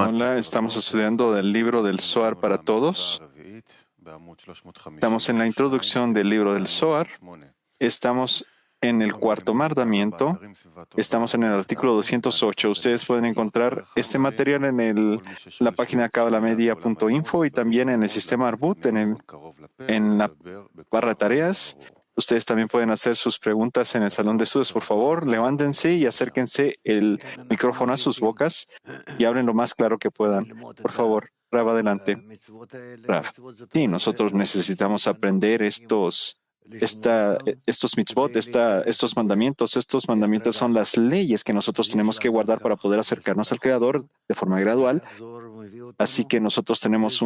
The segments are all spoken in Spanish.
Hola, estamos estudiando del libro del Zohar para todos. Estamos en la introducción del libro del Zohar. Estamos en el cuarto mandamiento. Estamos en el artículo 208. Ustedes pueden encontrar este material en la página kabalamedia.info y también en el sistema Arbut, en la barra de tareas. Ustedes también pueden hacer sus preguntas en el salón de estudios. Por favor, levántense y acérquense el micrófono a sus bocas y hablen lo más claro que puedan. Por favor, Rav, adelante. Rav, sí, nosotros necesitamos aprender estos mitzvot, estos mandamientos. Estos mandamientos son las leyes que nosotros tenemos que guardar para poder acercarnos al Creador de forma gradual. Así que nosotros tenemos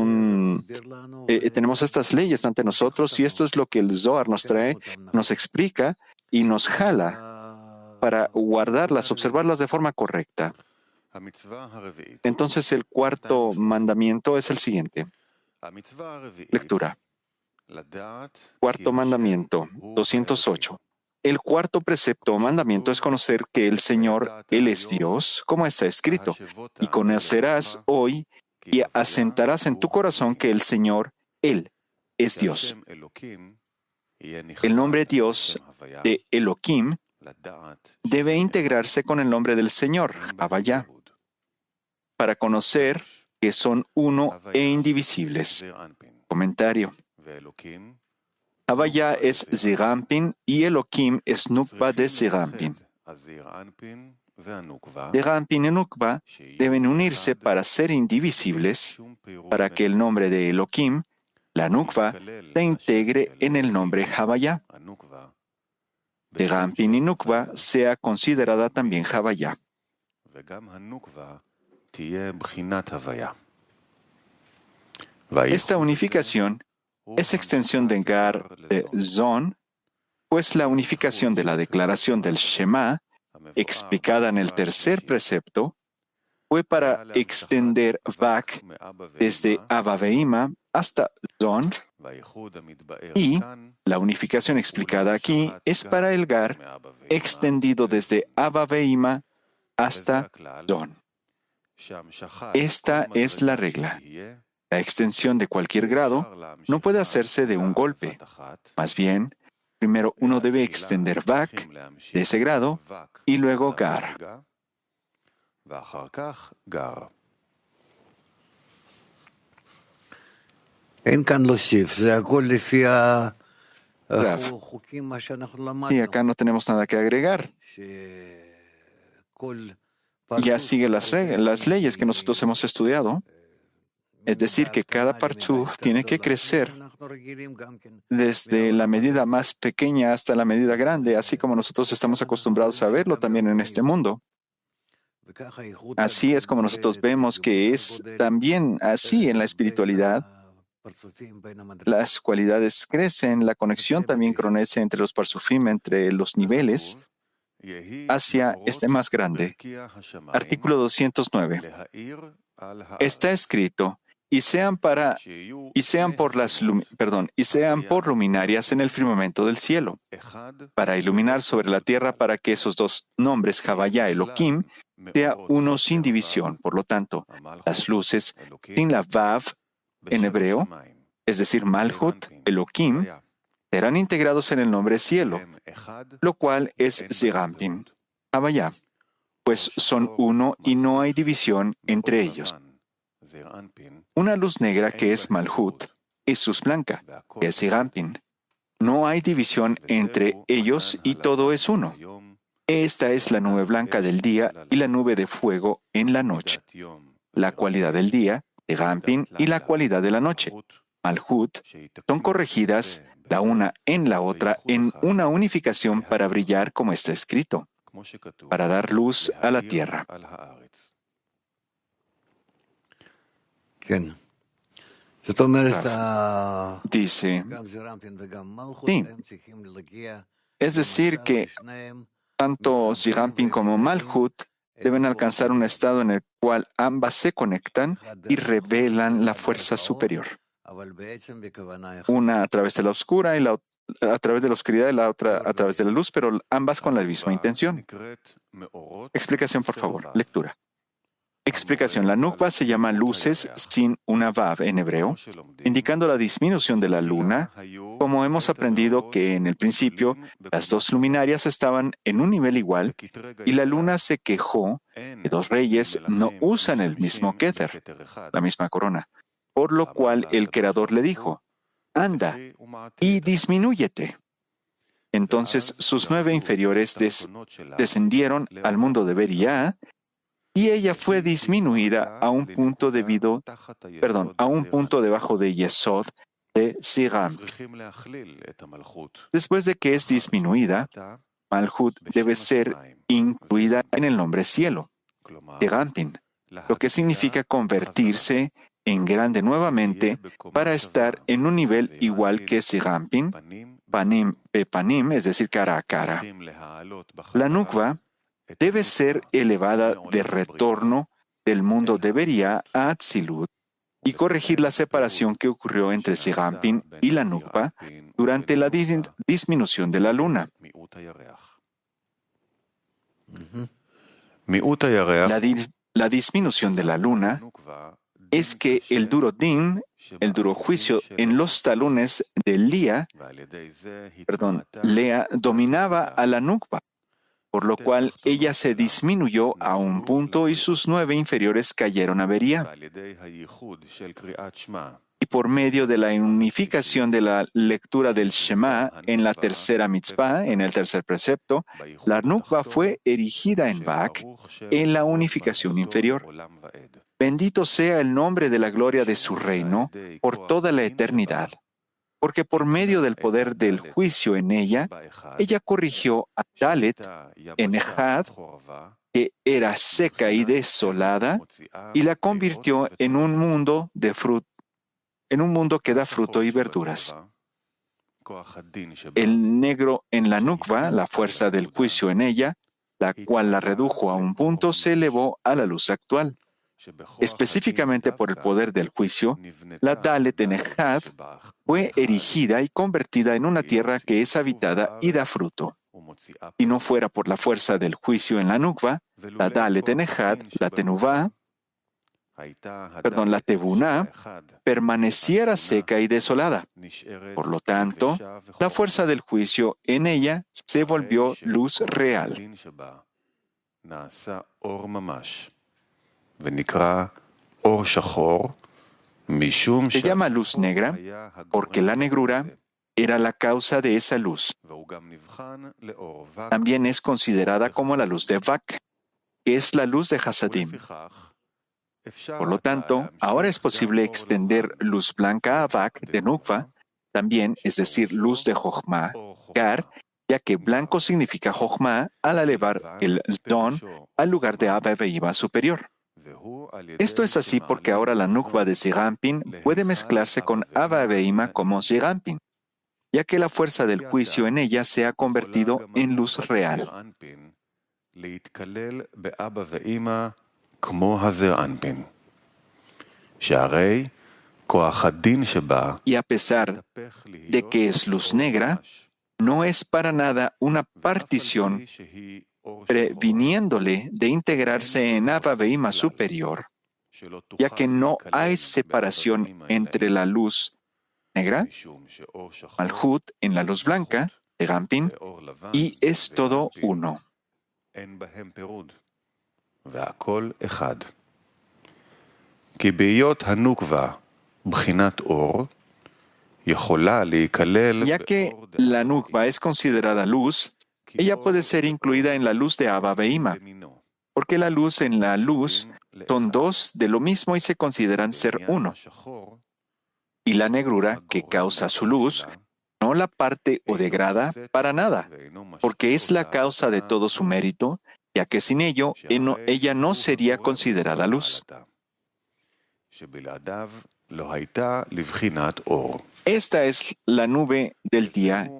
estas leyes ante nosotros y esto es lo que el Zohar nos trae, nos explica y nos jala para guardarlas, observarlas de forma correcta. Entonces el cuarto mandamiento es el siguiente. Lectura. Cuarto mandamiento, 208. El cuarto precepto o mandamiento es conocer que el Señor, Él es Dios, como está escrito, y conocerás hoy y asentarás en tu corazón que el Señor, Él, es Dios. El nombre Dios de Elohim debe integrarse con el nombre del Señor, Havaya, para conocer que son uno e indivisibles. Comentario. Havaya es Zeranpin y Elohim es Nukba de Zeranpin. Zeranpin y Nukba deben unirse para ser indivisibles, para que el nombre de Elohim, la Nukba, se integre en el nombre Havaya. Zeranpin y Nukba sea considerada también Havaya. Esta unificación es extensión de Gar de Zon, pues la unificación de la declaración del Shema, explicada en el tercer precepto, fue para extender Vak desde Abba Veima hasta Zon, y la unificación explicada aquí es para el Gar extendido desde Abba Veima hasta Zon. Esta es la regla. La extensión de cualquier grado no puede hacerse de un golpe. Más bien, primero uno debe extender Vak de ese grado y luego Gar. Rav, y acá no tenemos nada que agregar. Ya sigue las leyes que nosotros hemos estudiado. Es decir, que cada partzuf tiene que crecer desde la medida más pequeña hasta la medida grande, así como nosotros estamos acostumbrados a verlo también en este mundo. Así es como nosotros vemos que es también así en la espiritualidad. Las cualidades crecen, la conexión también crece entre los parsufim, entre los niveles, hacia este más grande. Artículo 209. Está escrito, y sean por luminarias en el firmamento del cielo, para iluminar sobre la tierra, para que esos dos nombres, Havaya y Elohim, sea uno sin división. Por lo tanto, las luces sin la Vav en hebreo, es decir, Malhut, Elohim, serán integrados en el nombre cielo, lo cual es Zeranpin, Havaya, pues son uno y no hay división entre ellos. Una luz negra que es Malhut es luz blanca, que es Zeranpin. No hay división entre ellos y todo es uno. Esta es la nube blanca del día y la nube de fuego en la noche. La cualidad del día, Zeranpin, y la cualidad de la noche, Malhut, son corregidas la una en la otra en una unificación para brillar como está escrito, para dar luz a la tierra. Dice, sí, es decir que tanto Zeranpin como Malhut deben alcanzar un estado en el cual ambas se conectan y revelan la fuerza superior. Una a través de la oscura y la a través de la oscuridad y la otra a través de la luz, pero ambas con la misma intención. Explicación, por favor. Lectura. Explicación. La nukva se llama luces sin una vav en hebreo, indicando la disminución de la luna, como hemos aprendido que en el principio las dos luminarias estaban en un nivel igual y la luna se quejó que dos reyes no usan el mismo kether, la misma corona, por lo cual el creador le dijo, anda y disminúyete. Entonces sus 9 inferiores descendieron al mundo de Beria y ella fue disminuida a un punto a un punto debajo de Yesod de Siram. Después de que es disminuida, Malhut debe ser incluida en el nombre cielo, Sirampin, lo que significa convertirse en grande nuevamente para estar en un nivel igual que Sirampin, Panim Pepanim, es decir, cara a cara. La nukva debe ser elevada de retorno del mundo de Beria a Atzilut y corregir la separación que ocurrió entre Sirampin y la nukva durante la disminución de la luna. La disminución de la luna es que el duro din, el duro juicio en los talones de Lea, dominaba a la nukva, por lo cual ella se disminuyó a un punto y sus 9 inferiores cayeron a Beria. Y por medio de la unificación de la lectura del Shema en la tercera mitzvah, en el tercer precepto, la nukva fue erigida en Bak, en la unificación inferior. Bendito sea el nombre de la gloria de su reino por toda la eternidad, porque por medio del poder del juicio en ella, ella corrigió a Dalet en Ejad, que era seca y desolada, y la convirtió en un mundo que da fruto y verduras. El negro en la nukva, la fuerza del juicio en ella, la cual la redujo a un punto, se elevó a la luz actual. Específicamente por el poder del juicio, la Dalet en Ejad fue erigida y convertida en una tierra que es habitada y da fruto. Si no fuera por la fuerza del juicio en la nukva, la Dalet en Ejad, la Tevuná, permaneciera seca y desolada. Por lo tanto, la fuerza del juicio en ella se volvió luz real. Se llama luz negra porque la negrura era la causa de esa luz. También es considerada como la luz de Vak, que es la luz de Hasadim. Por lo tanto, ahora es posible extender luz blanca a Vak de Nukva, también, es decir, luz de Jochma, Gar, ya que blanco significa Jochma al elevar el Zdon al lugar de Abba Veima superior. Esto es así porque ahora la nukva de Sirampin puede mezclarse con Abba Veima como Sirampin, ya que la fuerza del juicio en ella se ha convertido en luz real. Y a pesar de que es luz negra, no es para nada una partición previniéndole de integrarse en Abba Veima superior, ya que no hay separación entre la luz negra, Malhut, en la luz blanca, Sirampin, y es todo uno. Ya que la nukva es considerada luz, ella puede ser incluida en la luz de Abba Veima, porque la luz en la luz son dos de lo mismo y se consideran ser uno. Y la negrura que causa su luz no la parte o degrada para nada, porque es la causa de todo su mérito, ya que sin ello ella no sería considerada luz. Esta es la nube del día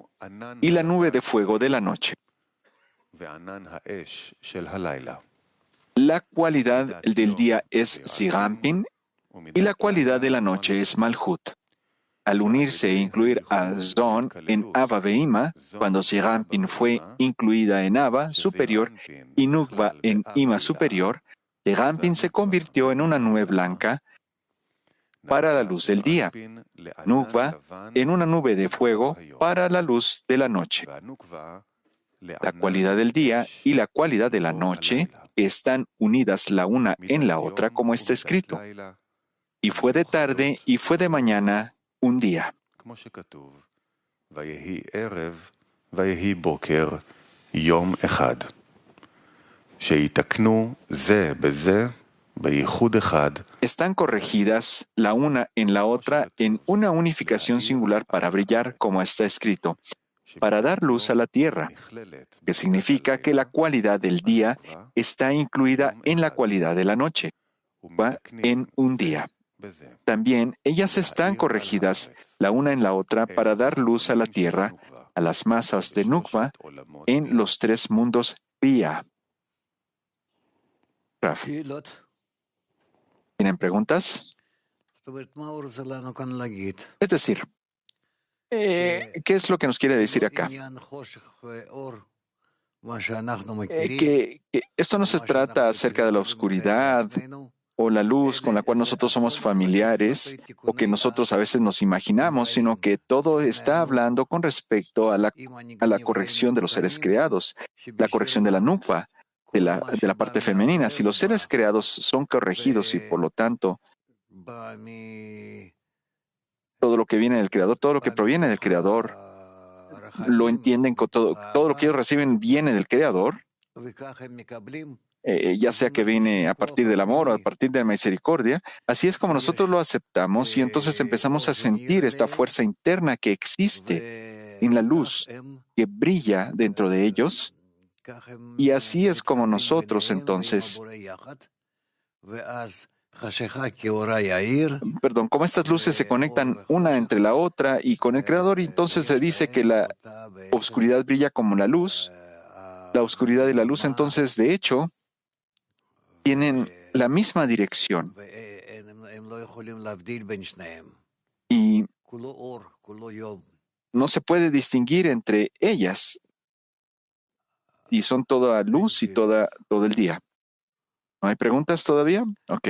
y la nube de fuego de la noche. La cualidad del día es Sirampin y la cualidad de la noche es Malhut. al unirse e incluir a Zon en Abba Veima, cuando Serampin fue incluida en Abba superior y Nukva en Ima superior, Serampin se convirtió en una nube blanca para la luz del día, Nukva en una nube de fuego para la luz de la noche. La cualidad del día y la cualidad de la noche están unidas la una en la otra, como está escrito. Y fue de tarde y fue de mañana un día. Están corregidas la una en la otra en una unificación singular para brillar, como está escrito, para dar luz a la tierra, que significa que la cualidad del día está incluida en la cualidad de la noche, en un día. También ellas están corregidas la una en la otra para dar luz a la tierra, a las masas de Nukva, en los tres mundos Bia. Raf, ¿tienen preguntas? Es decir, ¿qué es lo que nos quiere decir acá? Que esto no se trata acerca de la oscuridad o la luz con la cual nosotros somos familiares o que nosotros a veces nos imaginamos, sino que todo está hablando con respecto a la corrección de los seres creados, la corrección de la nukva, de la parte femenina. Si los seres creados son corregidos y por lo tanto todo lo que viene del Creador, todo lo que proviene del Creador, lo entienden con todo lo que ellos reciben viene del Creador, ya sea que viene a partir del amor o a partir de la misericordia. Así es como nosotros lo aceptamos y entonces empezamos a sentir esta fuerza interna que existe en la luz, que brilla dentro de ellos. Y así es como nosotros entonces, como estas luces se conectan una entre la otra y con el Creador, y entonces se dice que la oscuridad brilla como la luz. La oscuridad y la luz, entonces, de hecho, tienen la misma dirección. Y no se puede distinguir entre ellas. Y son toda luz y todo el día. ¿No hay preguntas todavía? Ok.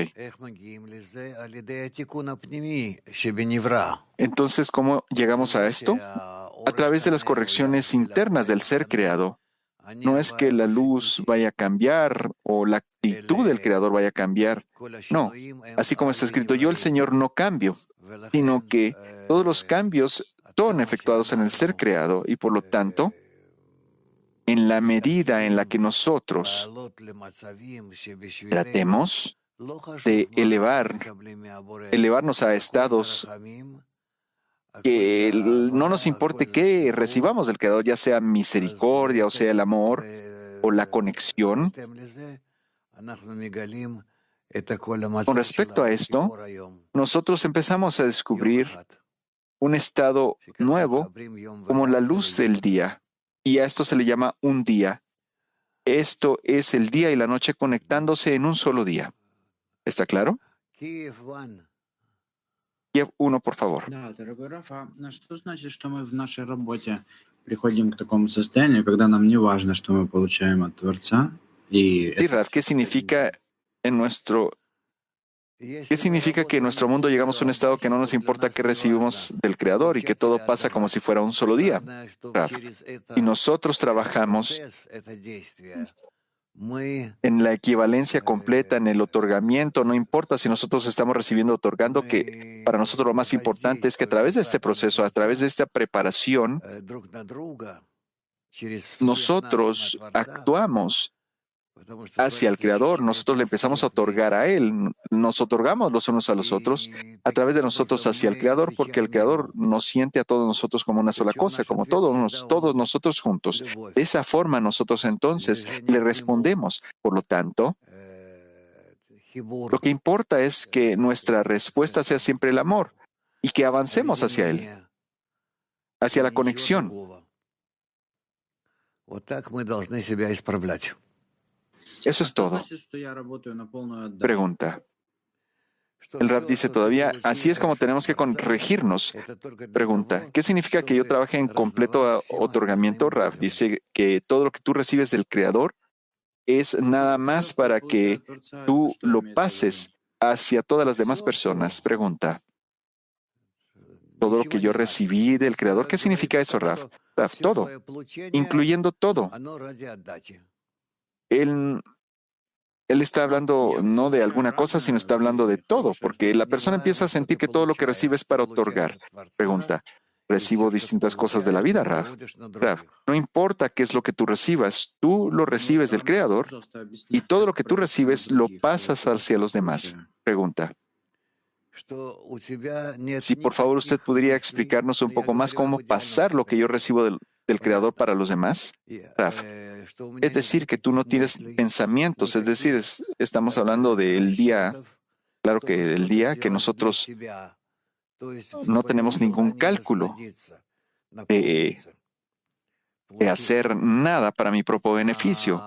Entonces, ¿cómo llegamos a esto? A través de las correcciones internas del ser creado. No es que la luz vaya a cambiar o la actitud del Creador vaya a cambiar. No, así como está escrito, yo el Señor no cambio, sino que todos los cambios son efectuados en el ser creado y por lo tanto, en la medida en la que nosotros tratemos de elevarnos a estados que no nos importe qué recibamos del Creador, ya sea misericordia o sea el amor o la conexión. Con respecto a esto, nosotros empezamos a descubrir un estado nuevo como la luz del día, y a esto se le llama un día. Esto es el día y la noche conectándose en un solo día. ¿Está claro? Kiev 1, por favor. Да, дорогой Рафа, что значит, что мы в нашей работе приходим к такому состоянию, когда нам не важно, что мы получаем от Творца? Sí, Raf, ¿qué significa ¿Qué significa que en nuestro mundo llegamos a un estado que no nos importa qué recibimos del Creador y que todo pasa como si fuera un solo día? Raf, y nosotros trabajamos en la equivalencia completa, en el otorgamiento, no importa si nosotros estamos recibiendo o otorgando, que para nosotros lo más importante es que a través de este proceso, a través de esta preparación, nosotros actuamos hacia el Creador, nosotros le empezamos a otorgar a Él, nos otorgamos los unos a los otros a través de nosotros hacia el Creador, porque el Creador nos siente a todos nosotros como una sola cosa, como todos nosotros juntos. De esa forma nosotros entonces le respondemos. Por lo tanto, lo que importa es que nuestra respuesta sea siempre el amor y que avancemos hacia Él, hacia la conexión. Eso es todo. Pregunta. El Rab dice todavía, así es como tenemos que corregirnos. Pregunta, ¿qué significa que yo trabaje en completo otorgamiento? Rab dice que todo lo que tú recibes del Creador es nada más para que tú lo pases hacia todas las demás personas. Pregunta, todo lo que yo recibí del Creador, ¿qué significa eso, Rab? Rab, todo, incluyendo todo. Él está hablando no de alguna cosa, sino está hablando de todo, porque la persona empieza a sentir que todo lo que recibe es para otorgar. Pregunta, recibo distintas cosas de la vida, Raf. Raf, no importa qué es lo que tú recibas, tú lo recibes del Creador y todo lo que tú recibes lo pasas hacia los demás. Pregunta, si por favor usted podría explicarnos un poco más cómo pasar lo que yo recibo del Creador para los demás. Raf, es decir, que tú no tienes pensamientos, es decir, estamos hablando del día, claro que del día que nosotros no tenemos ningún cálculo de hacer nada para mi propio beneficio.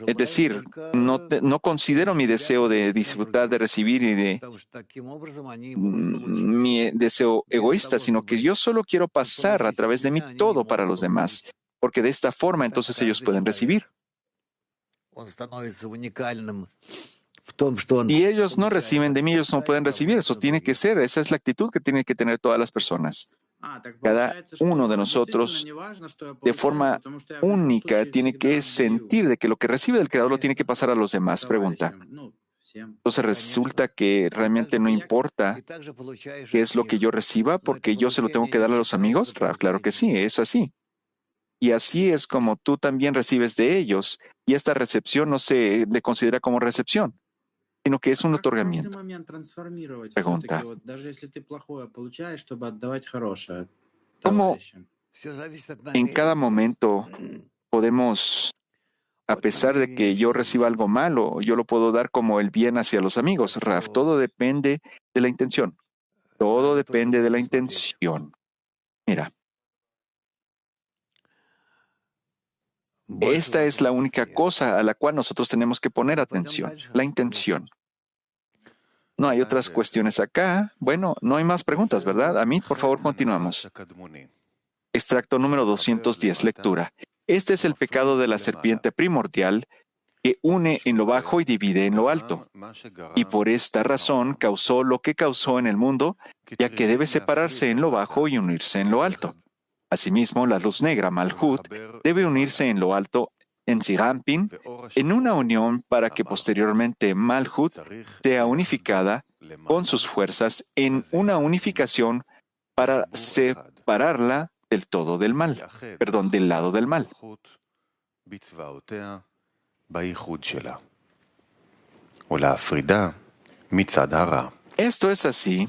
Es decir, no considero mi deseo de disfrutar, de recibir y de mi deseo egoísta, sino que yo solo quiero pasar a través de mí todo para los demás, porque de esta forma entonces ellos pueden recibir. Si ellos no reciben de mí, ellos no pueden recibir. Eso tiene que ser, esa es la actitud que tienen que tener todas las personas. Cada uno de nosotros, de forma única, tiene que sentir de que lo que recibe del Creador lo tiene que pasar a los demás. Pregunta. Entonces resulta que realmente no importa qué es lo que yo reciba porque yo se lo tengo que dar a los amigos. Claro que sí, es así. Y así es como tú también recibes de ellos. Y esta recepción no se le considera como recepción, sino que es un otorgamiento. Pregunta. ¿Cómo en cada momento podemos, a pesar de que yo reciba algo malo, yo lo puedo dar como el bien hacia los amigos? Raf, todo depende de la intención. Todo depende de la intención. Mira. Esta es la única cosa a la cual nosotros tenemos que poner atención, la intención. No hay otras cuestiones acá. Bueno, no hay más preguntas, ¿verdad? Amit, por favor, continuamos. Extracto número 210, lectura. Este es el pecado de la serpiente primordial que une en lo bajo y divide en lo alto. Y por esta razón causó lo que causó en el mundo, ya que debe separarse en lo bajo y unirse en lo alto. Asimismo, la luz negra, Malhut, debe unirse en lo alto, en Sirampin, en una unión para que posteriormente Malhut sea unificada con sus fuerzas en una unificación para separarla del todo del mal, del lado del mal. Esto es así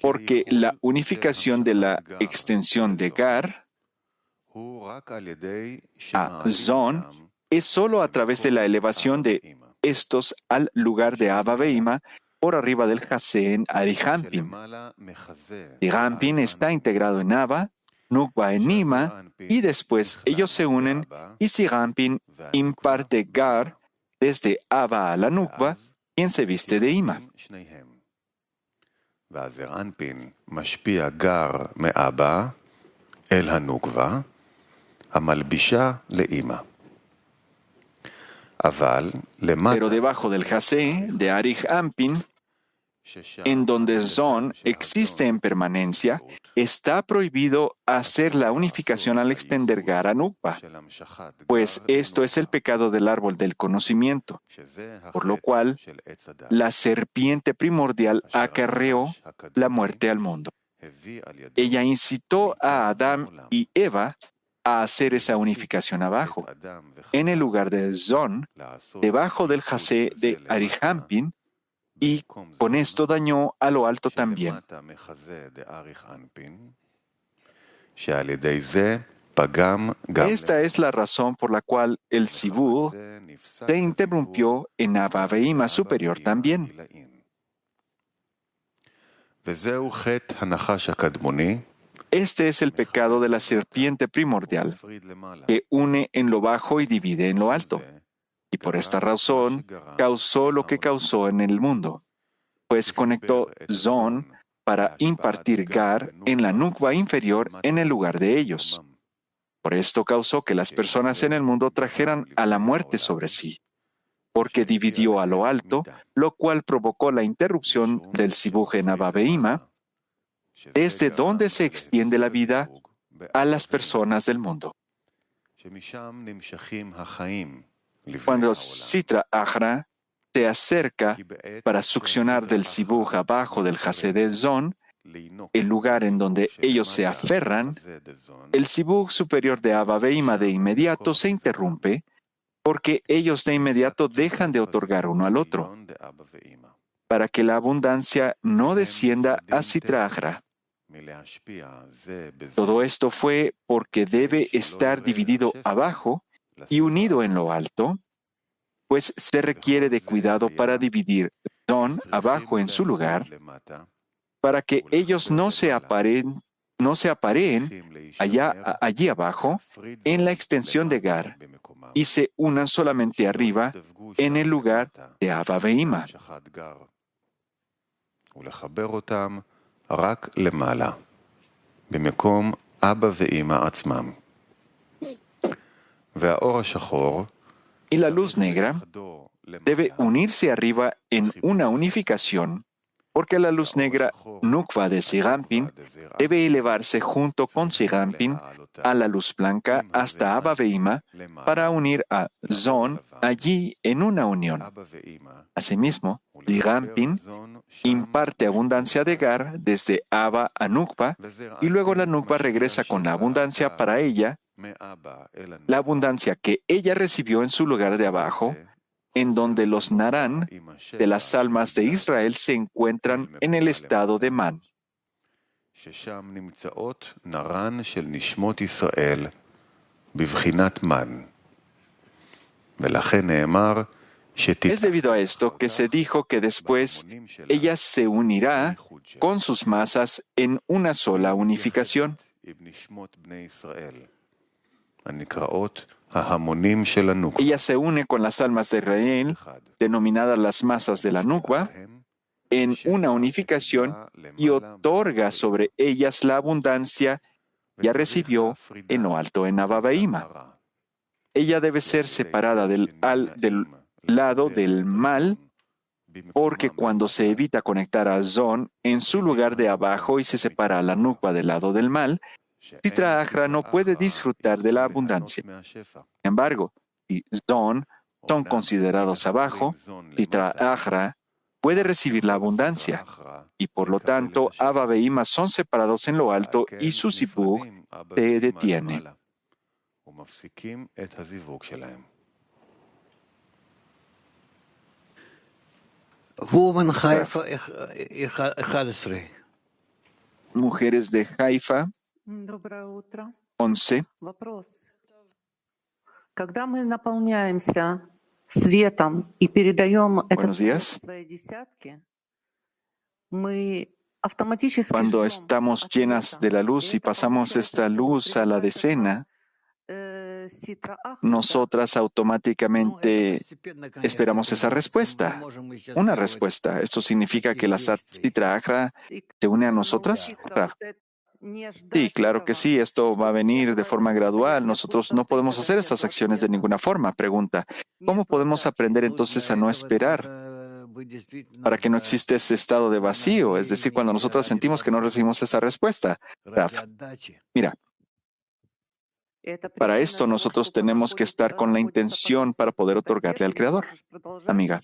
porque la unificación de la extensión de Gar a Zon es solo a través de la elevación de estos al lugar de Abba Veima por arriba del Jase en Arihampin. Arihampin está integrado en Abba, Nukba en Ima, y después ellos se unen y Sirampin imparte Gar desde Abba a la Nukba, quien se viste de Ima. Pero debajo del Jase de Arich Ampin, en donde Zon existe en permanencia, está prohibido hacer la unificación al extender Gar a Nukba, pues esto es el pecado del árbol del conocimiento, por lo cual la serpiente primordial acarreó la muerte al mundo. Ella incitó a Adán y Eva a hacer esa unificación abajo, en el lugar de Zon, debajo del Jase de Arihampin, y con esto dañó a lo alto también. Esta es la razón por la cual el Sibur se interrumpió en Abba Veima superior también. Este es el pecado de la serpiente primordial, que une en lo bajo y divide en lo alto. Y por esta razón causó lo que causó en el mundo. Pues conectó Zon para impartir Gar en la nukva inferior en el lugar de ellos. Por esto causó que las personas en el mundo trajeran a la muerte sobre sí, porque dividió a lo alto, lo cual provocó la interrupción del sibuj en Abba Veima, desde donde se extiende la vida a las personas del mundo. Cuando Sitra Achra se acerca para succionar del sibuj abajo del Haseded Zon, el lugar en donde ellos se aferran, el sibuj superior de Abba Veima de inmediato se interrumpe porque ellos de inmediato dejan de otorgar uno al otro, para que la abundancia no descienda a Sitra Achra. Todo esto fue porque debe estar dividido abajo y unido en lo alto, pues se requiere de cuidado para dividir Zon abajo en su lugar, para que ellos no se apareen allí abajo en la extensión de Gar y se unan solamente arriba en el lugar de Abba Veima. Y la luz negra debe unirse arriba en una unificación, porque la luz negra nukva de Sirampin debe elevarse junto con Sirampin a la luz blanca hasta Abba Veima para unir a Zon allí en una unión. Asimismo, Sirampin imparte abundancia de Gar desde Abba a Nukva y luego la Nukva regresa con la abundancia para ella, la abundancia que ella recibió en su lugar de abajo, en donde los Narán de las almas de Israel se encuentran en el estado de Man. Es debido a esto que se dijo que después ella se unirá con sus masas en una sola unificación. Ella se une con las almas de Israel, denominadas las masas de la Nukva, en una unificación y otorga sobre ellas la abundancia que ya recibió en lo alto en Abba Veima. Ella debe ser separada del lado del mal, porque cuando se evita conectar a Zon en su lugar de abajo y se separa a la Nukva del lado del mal, Sitra Achra no puede disfrutar de la abundancia. Sin embargo, si Zon son considerados abajo, Sitra Achra puede recibir la abundancia, y por lo tanto Abba Veima son separados en lo alto y su sibuj se detiene. Woman Haifa 11. Mujeres de Haifa, Доброе утро. 11. Вопрос. Когда мы наполняемся светом и передаем Buenos этот свет días. в свои десятки, мы автоматически Cuando ждем estamos от llenas света. de la luz И y это pasamos получается, esta что luz a la decena, Ситра Ахрата nosotras automáticamente esperamos esa respuesta. Una respuesta. ¿Esto significa que la Sitra Achra se une a nosotras? Rav. Sí, claro que sí. Esto va a venir de forma gradual. Nosotros no podemos hacer estas acciones de ninguna forma. Pregunta, ¿cómo podemos aprender entonces a no esperar para que no exista ese estado de vacío? Es decir, cuando nosotros sentimos que no recibimos esa respuesta. Rav, mira, para esto nosotros tenemos que estar con la intención para poder otorgarle al Creador. Amiga.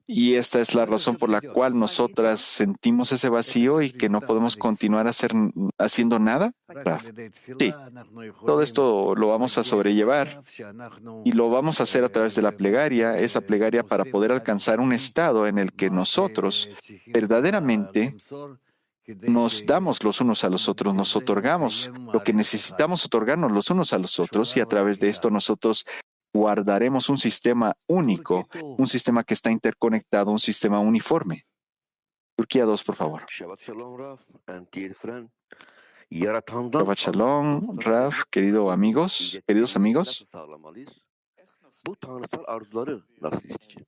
Y esta es la razón por la cual nosotras sentimos ese vacío y que no podemos continuar haciendo nada. Rav. Sí, todo esto lo vamos a sobrellevar y lo vamos a hacer a través de la plegaria, esa plegaria para poder alcanzar un estado en el que nosotros verdaderamente nos damos los unos a los otros, nos otorgamos lo que necesitamos otorgarnos los unos a los otros y a través de esto nosotros guardaremos un sistema único, un sistema que está interconectado, un sistema uniforme. Turquía 2, por favor. Shabbat Shalom, Rav, and dear friend. Shabbat Shalom, Rav, queridos amigos. Bu tanrısal arzuları nasıl isteyeceğim?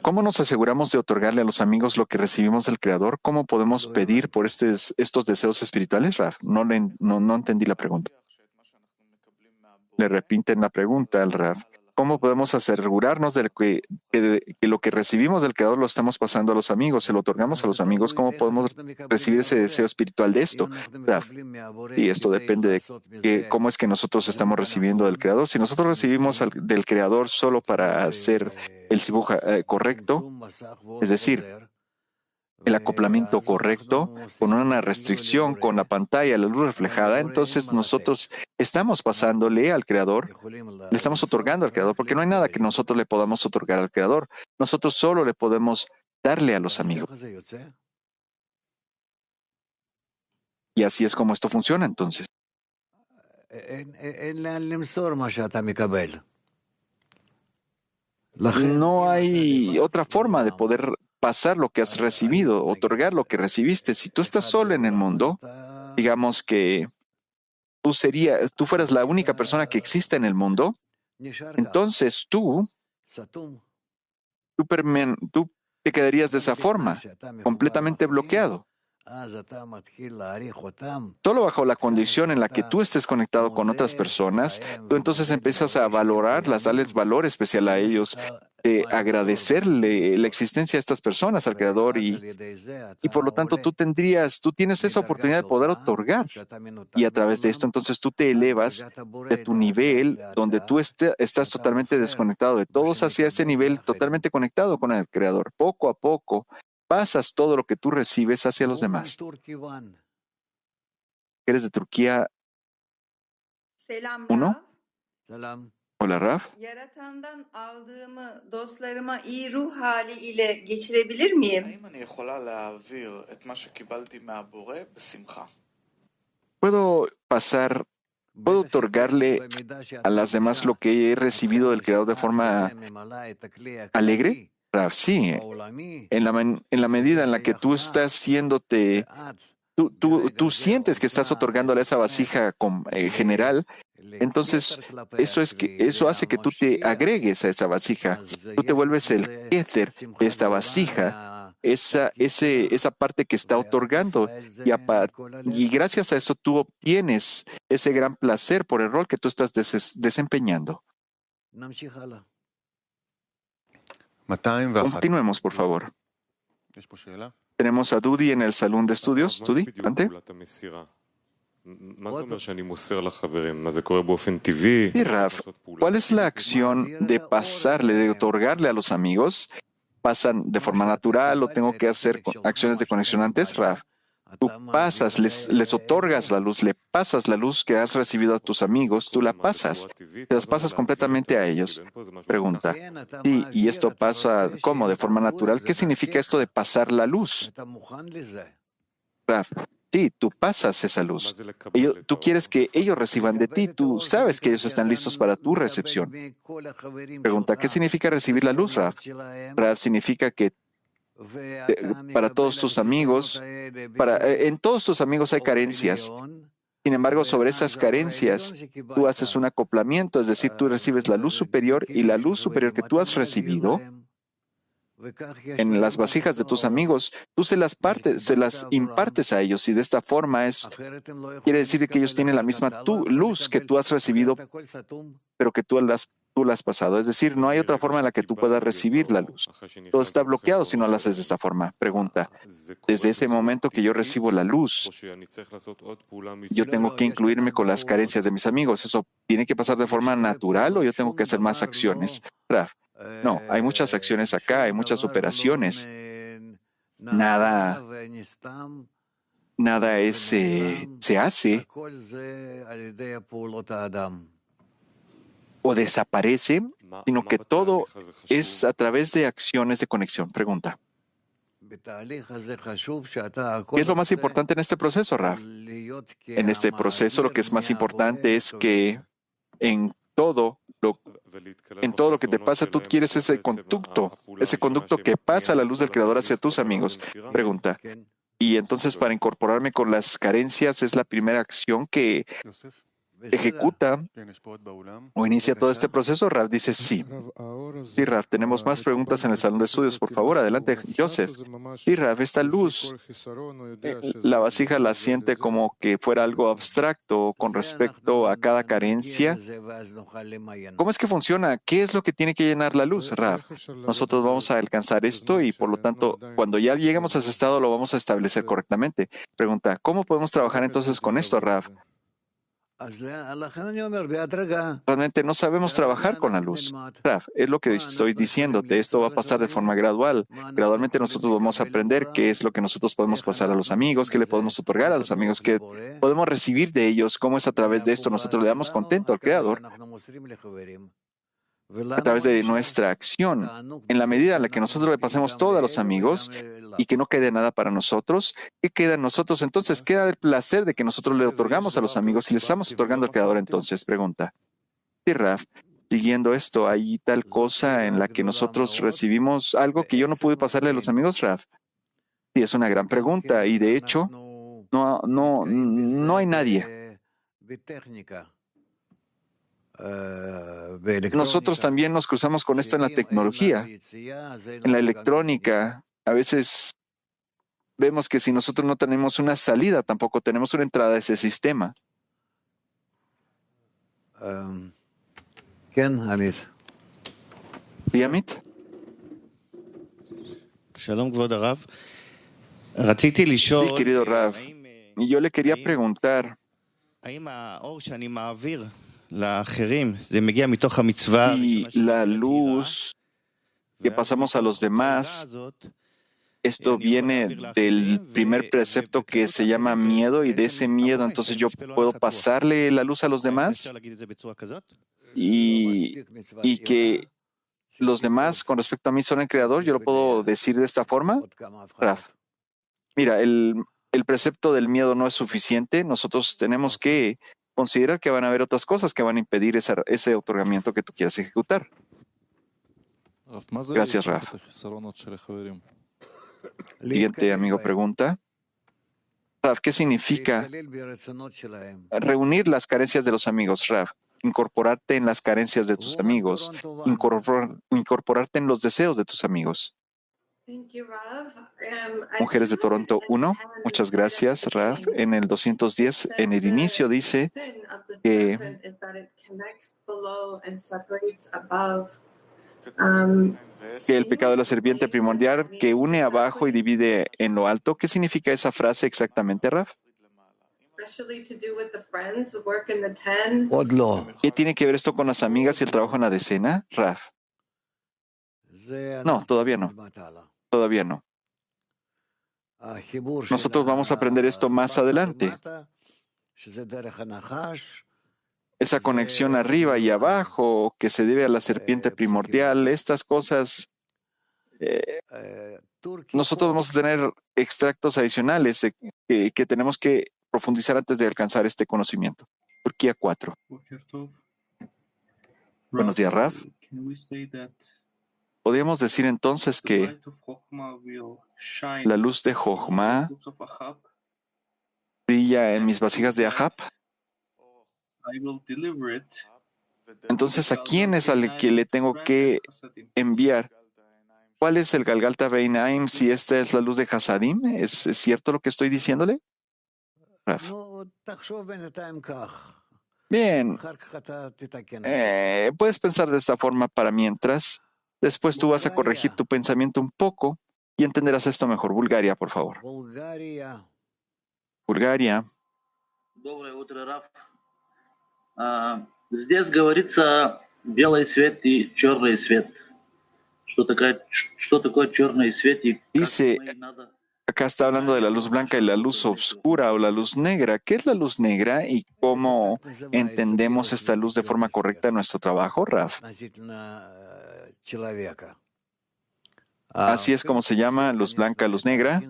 ¿Cómo nos aseguramos de otorgarle a los amigos lo que recibimos del Creador? ¿Cómo podemos pedir por estos deseos espirituales, Raf? No entendí la pregunta. Le repiten la pregunta al Raf. ¿Cómo podemos asegurarnos de que lo que recibimos del Creador lo estamos pasando a los amigos, se lo otorgamos a los amigos? ¿Cómo podemos recibir ese deseo espiritual de esto, Raf? Y esto depende de cómo es que nosotros estamos recibiendo del Creador. Si nosotros recibimos del Creador solo para hacer el sibuj correcto, es decir, el acoplamiento correcto, con una restricción, con la pantalla, la luz reflejada, entonces nosotros estamos pasándole al Creador, le estamos otorgando al Creador, porque no hay nada que nosotros le podamos otorgar al Creador. Nosotros solo le podemos darle a los amigos. Y así es como esto funciona, entonces. No hay otra forma de poder pasar lo que has recibido, otorgar lo que recibiste. Si tú estás solo en el mundo, digamos que tú fueras la única persona que existe en el mundo, entonces tú te quedarías de esa forma, completamente bloqueado. Solo bajo la condición en la que tú estés conectado con otras personas, tú entonces empiezas a valorarlas, darles valor especial a ellos, agradecerle la existencia de estas personas al Creador y por lo tanto tú tienes esa oportunidad de poder otorgar. Y a través de esto entonces tú te elevas de tu nivel donde tú estás totalmente desconectado de todos hacia ese nivel totalmente conectado con el Creador. Poco a poco pasas todo lo que tú recibes hacia los demás. ¿Eres de Turquía? Selam ¿Uno? Raf. Hola, Raf. Yaratandan aldığımı dostlarıma iyi ruh hali ile geçirebilir miyim? Puedo otorgarle a las demás lo que he recibido del Creador de forma alegre. Raf, sí, en la medida en la que tú estás tú sientes que estás otorgándole a esa vasija general, entonces eso hace que tú te agregues a esa vasija. Tú te vuelves el éter de esta vasija, esa parte que está otorgando. Y gracias a eso tú obtienes ese gran placer por el rol que tú estás desempeñando. Continuemos, por favor. Tenemos a Dudi en el salón de estudios. Dudi, adelante. Y Raf, ¿cuál es la acción de pasarle, de otorgarle a los amigos? ¿Pasan de forma natural o tengo que hacer acciones de conexión antes, Raf? Tú pasas, les otorgas la luz, le pasas la luz que has recibido a tus amigos, tú la pasas, te las pasas completamente a ellos. Pregunta, sí, y esto pasa, ¿cómo? ¿De forma natural? ¿Qué significa esto de pasar la luz? Raf, sí, tú pasas esa luz. Tú quieres que ellos reciban de ti, tú sabes que ellos están listos para tu recepción. Pregunta, ¿qué significa recibir la luz, Raf? Raf significa que para todos tus amigos, en todos tus amigos hay carencias. Sin embargo, sobre esas carencias, tú haces un acoplamiento, es decir, tú recibes la luz superior y la luz superior que tú has recibido en las vasijas de tus amigos, tú se las impartes a ellos y de esta forma quiere decir que ellos tienen la misma luz que tú has recibido, pero que tú la has pasado. Es decir, no hay otra forma en la que tú puedas recibir la luz. Todo está bloqueado si no lo haces de esta forma. Pregunta, desde ese momento que yo recibo la luz, yo tengo que incluirme con las carencias de mis amigos. ¿Eso tiene que pasar de forma natural o yo tengo que hacer más acciones? Raf, no, hay muchas acciones acá, hay muchas operaciones. Nada se hace o desaparece, sino que todo es a través de acciones de conexión. Pregunta, ¿qué es lo más importante en este proceso, Raf? En este proceso lo que es más importante es que en todo lo que te pasa, tú quieres ese conducto que pasa la luz del Creador hacia tus amigos. Pregunta, y entonces para incorporarme con las carencias es la primera acción que ejecuta o inicia todo este proceso? Rav dice sí. Sí, Rav, tenemos más preguntas en el salón de estudios. Por favor, adelante, Joseph. Sí, Rav, esta luz, la vasija la siente como que fuera algo abstracto con respecto a cada carencia. ¿Cómo es que funciona? ¿Qué es lo que tiene que llenar la luz, Rav? Nosotros vamos a alcanzar esto y, por lo tanto, cuando ya lleguemos a ese estado, lo vamos a establecer correctamente. Pregunta, ¿cómo podemos trabajar entonces con esto, Rav? Realmente no sabemos trabajar con la luz. Raf, es lo que estoy diciéndote. Esto va a pasar de forma gradual. Gradualmente nosotros vamos a aprender qué es lo que nosotros podemos pasar a los amigos, qué le podemos otorgar a los amigos, qué podemos recibir de ellos, cómo es a través de esto nosotros le damos contento al Creador a través de nuestra acción. En la medida en la que nosotros le pasemos todo a los amigos y que no quede nada para nosotros, ¿qué queda en nosotros? Entonces queda el placer de que nosotros le otorgamos a los amigos y le estamos otorgando al Creador. Entonces, pregunta. Sí, Raf, siguiendo esto, ¿hay tal cosa en la que nosotros recibimos algo que yo no pude pasarle a los amigos, Raf? Sí, es una gran pregunta y de hecho no hay nadie. Nosotros también nos cruzamos con esto en la tecnología, en la electrónica. A veces vemos que si nosotros no tenemos una salida, tampoco tenemos una entrada a ese sistema. ¿Sí, Amit? Sí, querido Rav. Y yo le quería preguntar, y la luz que pasamos a los demás, esto viene del primer precepto que se llama miedo, y de ese miedo entonces yo puedo pasarle la luz a los demás y que los demás con respecto a mí son el creador. ¿Yo lo puedo decir de esta forma? Raf, mira, el precepto del miedo no es suficiente. Nosotros tenemos que considerar que van a haber otras cosas que van a impedir ese otorgamiento que tú quieras ejecutar. Gracias, Raf. Siguiente amigo pregunta. Raf, ¿qué significa reunir las carencias de los amigos, Raf? Incorporarte en las carencias de tus amigos, incorporarte en los deseos de tus amigos. Mujeres de Toronto 1, muchas gracias, Raf. En el 210, en el inicio dice que el pecado de la serpiente primordial que une abajo y divide en lo alto. ¿Qué significa esa frase exactamente, Raf? ¿Qué tiene que ver esto con las amigas y el trabajo en la decena, Raf? No, todavía no. Todavía no. Nosotros vamos a aprender esto más adelante. Esa conexión arriba y abajo que se debe a la serpiente primordial, estas cosas, nosotros vamos a tener extractos adicionales que tenemos que profundizar antes de alcanzar este conocimiento. Turquía 4. Buenos días, Raf. Podríamos decir entonces que la luz de Jochma brilla en mis vasijas de Ahab. Entonces, ¿a quién es al que le tengo que enviar? ¿Cuál es el Galgalta Beinaim si esta es la luz de Hasadim? ¿Es cierto lo que estoy diciéndole? Raf. Bien. Puedes pensar de esta forma para mientras. Después tú vas a corregir tu pensamiento un poco y entenderás esto mejor. Bulgaria, por favor. Bulgaria. Доброе утро, Раф. Здесь говорится белый свет и черный свет. Что такое черный свет и dice, acá está hablando de la luz blanca y la luz oscura o la luz negra. ¿Qué es la luz negra y cómo entendemos esta luz de forma correcta en nuestro trabajo, Raf? Así es como se llama, luz blanca, luz negra.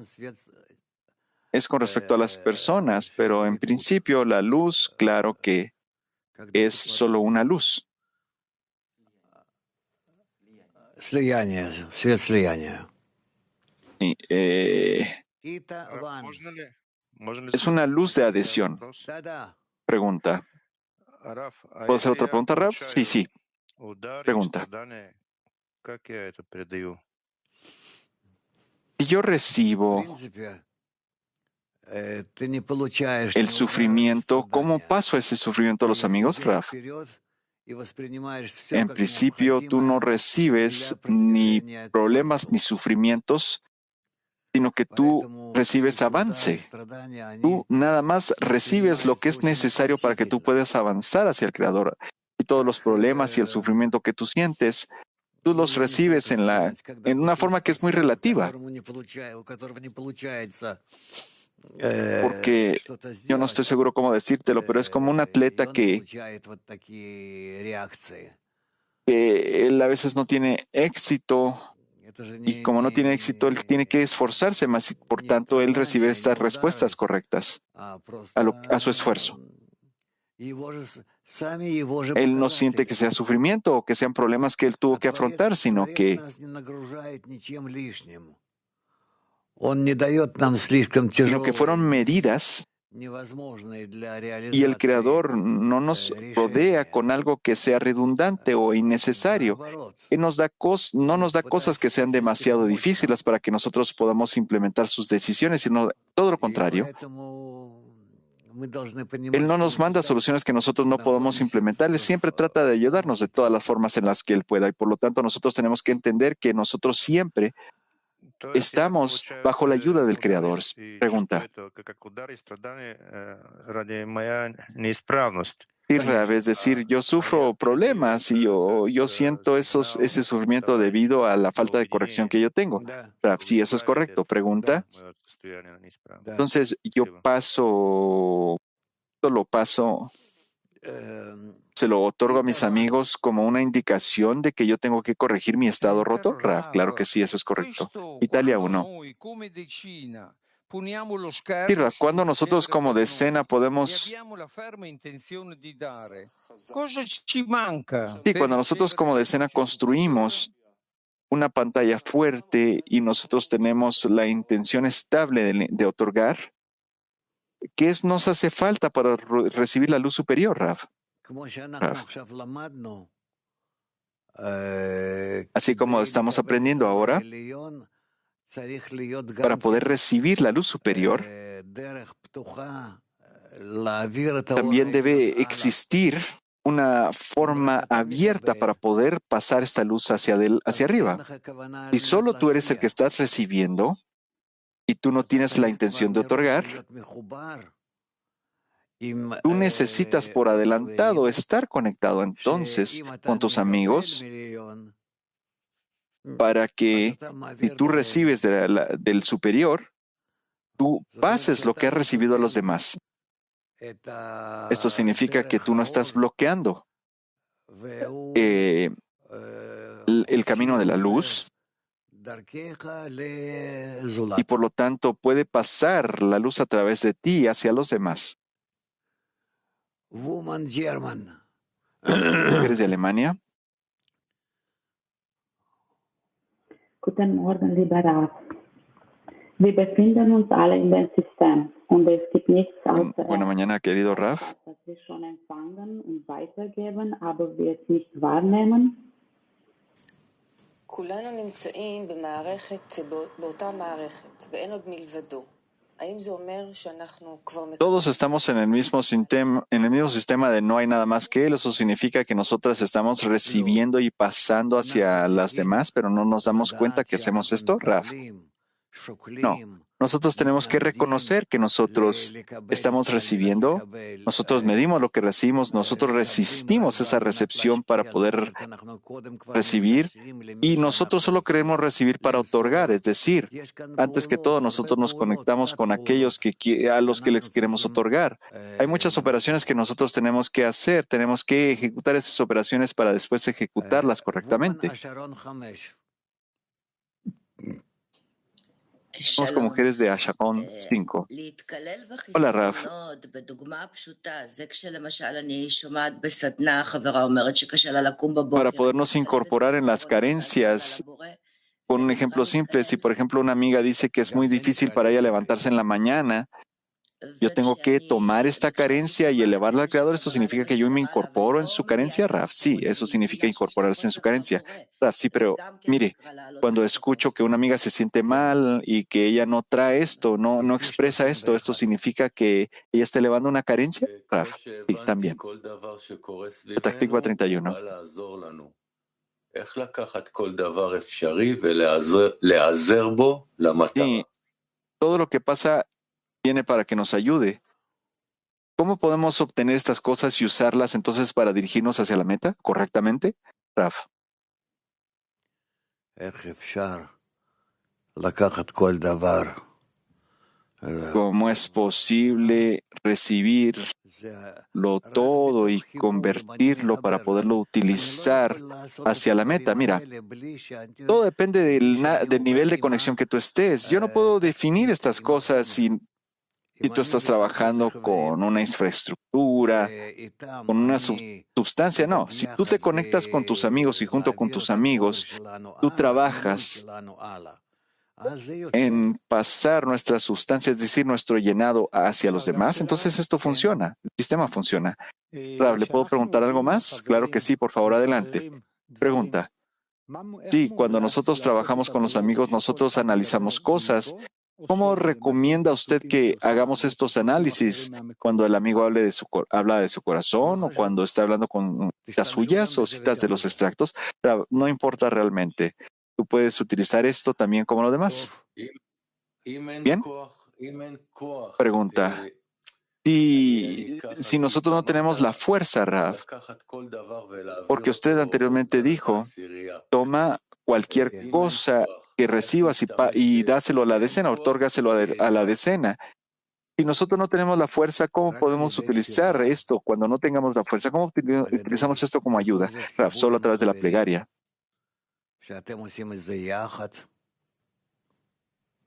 Es con respecto a las personas, pero en principio la luz, claro que es solo una luz. Es una luz de adhesión. Pregunta. ¿Puedo hacer otra pregunta, Raf? Sí, sí. Pregunta. Si yo recibo el sufrimiento, ¿cómo paso ese sufrimiento a los amigos, Raf? En principio, tú no recibes ni problemas ni sufrimientos, sino que tú recibes avance. Tú nada más recibes lo que es necesario para que tú puedas avanzar hacia el Creador. Y todos los problemas y el sufrimiento que tú sientes, tú los recibes en una forma que es muy relativa. Porque yo no estoy seguro cómo decírtelo, pero es como un atleta que él a veces no tiene éxito, y como no tiene éxito, él tiene que esforzarse más y por tanto él recibe estas respuestas correctas a su esfuerzo. Él no siente que sea sufrimiento o que sean problemas que él tuvo que afrontar, sino que fueron medidas y el Creador no nos rodea con algo que sea redundante o innecesario. Él no nos da cosas que sean demasiado difíciles para que nosotros podamos implementar sus decisiones, sino todo lo contrario. Él no nos manda soluciones que nosotros no podamos implementar. Él siempre trata de ayudarnos de todas las formas en las que Él pueda. Y por lo tanto, nosotros tenemos que entender que nosotros siempre estamos bajo la ayuda del Creador. Pregunta. Sí, Rav, es decir, yo sufro problemas y yo siento ese sufrimiento debido a la falta de corrección que yo tengo. Rav, sí, eso es correcto. Pregunta. Entonces, se lo otorgo a mis amigos como una indicación de que yo tengo que corregir mi estado roto. Rav, claro que sí, eso es correcto. Italia 1. Sí, Rav, cuando nosotros como decena podemos... Sí, cuando nosotros como decena construimos una pantalla fuerte y nosotros tenemos la intención estable de otorgar, ¿qué nos hace falta para recibir la luz superior, Rav? Así como estamos aprendiendo ahora, para poder recibir la luz superior, también debe existir una forma abierta para poder pasar esta luz hacia arriba. Si solo tú eres el que estás recibiendo y tú no tienes la intención de otorgar, tú necesitas por adelantado estar conectado entonces con tus amigos para que si tú recibes del superior, tú pases lo que has recibido a los demás. Esto significa que tú no estás bloqueando el camino de la luz y por lo tanto puede pasar la luz a través de ti hacia los demás. ¿Eres de Alemania? Guten Morgen, lieber Rav. Wir befinden uns alle in dem System und es gibt nichts außer Buena mañana, querido Rav. dass wir schon empfangen und weitergeben, aber wir es nicht wahrnehmen. כולנו נמצאים באותה מערכת, ואין עוד מלבדו. האם זה אומר שאנחנו כבר... Todos estamos en el mismo sistema de no hay nada más que Él. Eso significa que nosotras estamos recibiendo y pasando hacia las demás, pero no nos damos cuenta que hacemos esto, Rav. No. Nosotros tenemos que reconocer que nosotros estamos recibiendo, nosotros medimos lo que recibimos, nosotros resistimos esa recepción para poder recibir y nosotros solo queremos recibir para otorgar, es decir, antes que todo nosotros nos conectamos con aquellos a los que les queremos otorgar. Hay muchas operaciones que nosotros tenemos que hacer, tenemos que ejecutar esas operaciones para después ejecutarlas correctamente. Vamos con mujeres de Ashapon 5. Hola, Raf. Para podernos incorporar en las carencias, con un ejemplo simple, si por ejemplo una amiga dice que es muy difícil para ella levantarse en la mañana Yo tengo que tomar esta carencia y elevarla al Creador. ¿Esto significa que yo me incorporo en su carencia, Raf? Sí, eso significa incorporarse en su carencia. Raf, sí, pero mire, cuando escucho que una amiga se siente mal y que ella no trae esto, no expresa esto, ¿esto significa que ella está elevando una carencia? Raf, sí, también. Táctica 31. Sí, todo lo que pasa viene para que nos ayude. ¿Cómo podemos obtener estas cosas y usarlas entonces para dirigirnos hacia la meta correctamente? Raf. ¿Cómo es posible recibirlo todo y convertirlo para poderlo utilizar hacia la meta? Mira, todo depende del nivel de conexión que tú estés. Yo no puedo definir estas cosas si tú estás trabajando con una infraestructura, con una sustancia. No, si tú te conectas con tus amigos y junto con tus amigos, tú trabajas en pasar nuestra sustancia, es decir, nuestro llenado hacia los demás, entonces esto funciona, el sistema funciona. Rav, ¿le puedo preguntar algo más? Claro que sí, por favor, adelante. Pregunta. Sí, cuando nosotros trabajamos con los amigos, nosotros analizamos cosas. ¿Cómo recomienda usted que hagamos estos análisis cuando el amigo habla de su corazón o cuando está hablando con citas suyas o citas de los extractos? No importa realmente. Tú puedes utilizar esto también como lo demás. Bien. Pregunta. Si nosotros no tenemos la fuerza, Rav, porque usted anteriormente dijo, toma cualquier cosa que recibas y dáselo a la decena, otórgaselo a la decena. Si nosotros no tenemos la fuerza, ¿cómo podemos utilizar esto cuando no tengamos la fuerza? ¿Cómo utilizamos esto como ayuda? Rav, solo a través de la plegaria.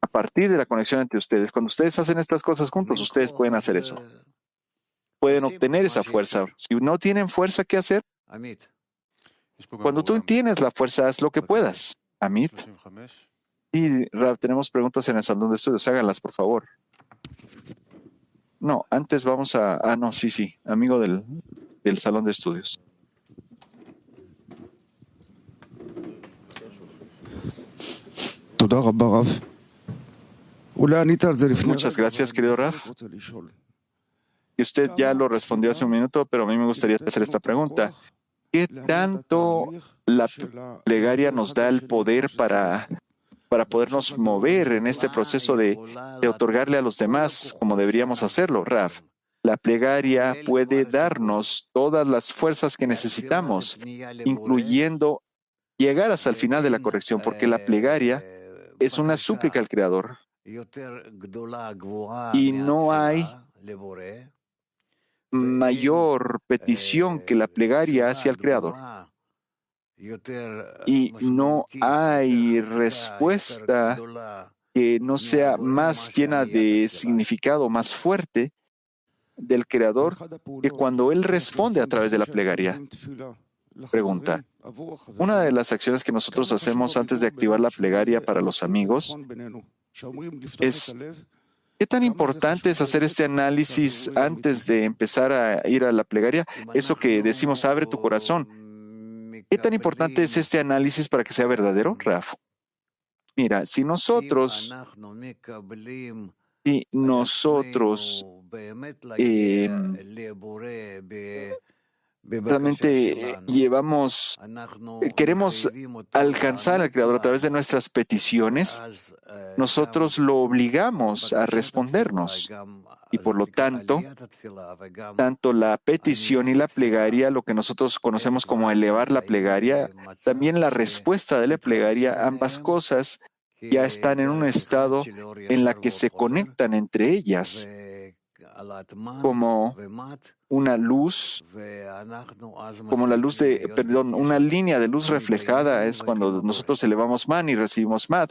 A partir de la conexión entre ustedes, cuando ustedes hacen estas cosas juntos, ustedes pueden hacer eso. Pueden obtener esa fuerza. Si no tienen fuerza, ¿qué hacer? Cuando tú tienes la fuerza, haz lo que puedas. Amit. Y Rav, tenemos preguntas en el salón de estudios. Háganlas, por favor. No, antes vamos a... no, sí. Amigo del salón de estudios. Muchas gracias, querido Raf. Y usted ya lo respondió hace un minuto, pero a mí me gustaría hacer esta pregunta. ¿Qué tanto la plegaria nos da el poder para podernos mover en este proceso de otorgarle a los demás como deberíamos hacerlo, Raf? La plegaria puede darnos todas las fuerzas que necesitamos, incluyendo llegar hasta el final de la corrección, porque la plegaria es una súplica al Creador. Y no hay mayor petición que la plegaria hacia el Creador. Y no hay respuesta que no sea más llena de significado, más fuerte del Creador que cuando Él responde a través de la plegaria. Pregunta. Una de las acciones que nosotros hacemos antes de activar la plegaria para los amigos es, ¿qué tan importante es hacer este análisis antes de empezar a ir a la plegaria? Eso que decimos, abre tu corazón. ¿Qué tan importante es este análisis para que sea verdadero, Raf? Mira, si nosotros realmente queremos alcanzar al Creador a través de nuestras peticiones, nosotros lo obligamos a respondernos. Y por lo tanto, tanto la petición y la plegaria, lo que nosotros conocemos como elevar la plegaria, también la respuesta de la plegaria, ambas cosas ya están en un estado en la que se conectan entre ellas como una luz, una línea de luz reflejada es cuando nosotros elevamos man y recibimos mad.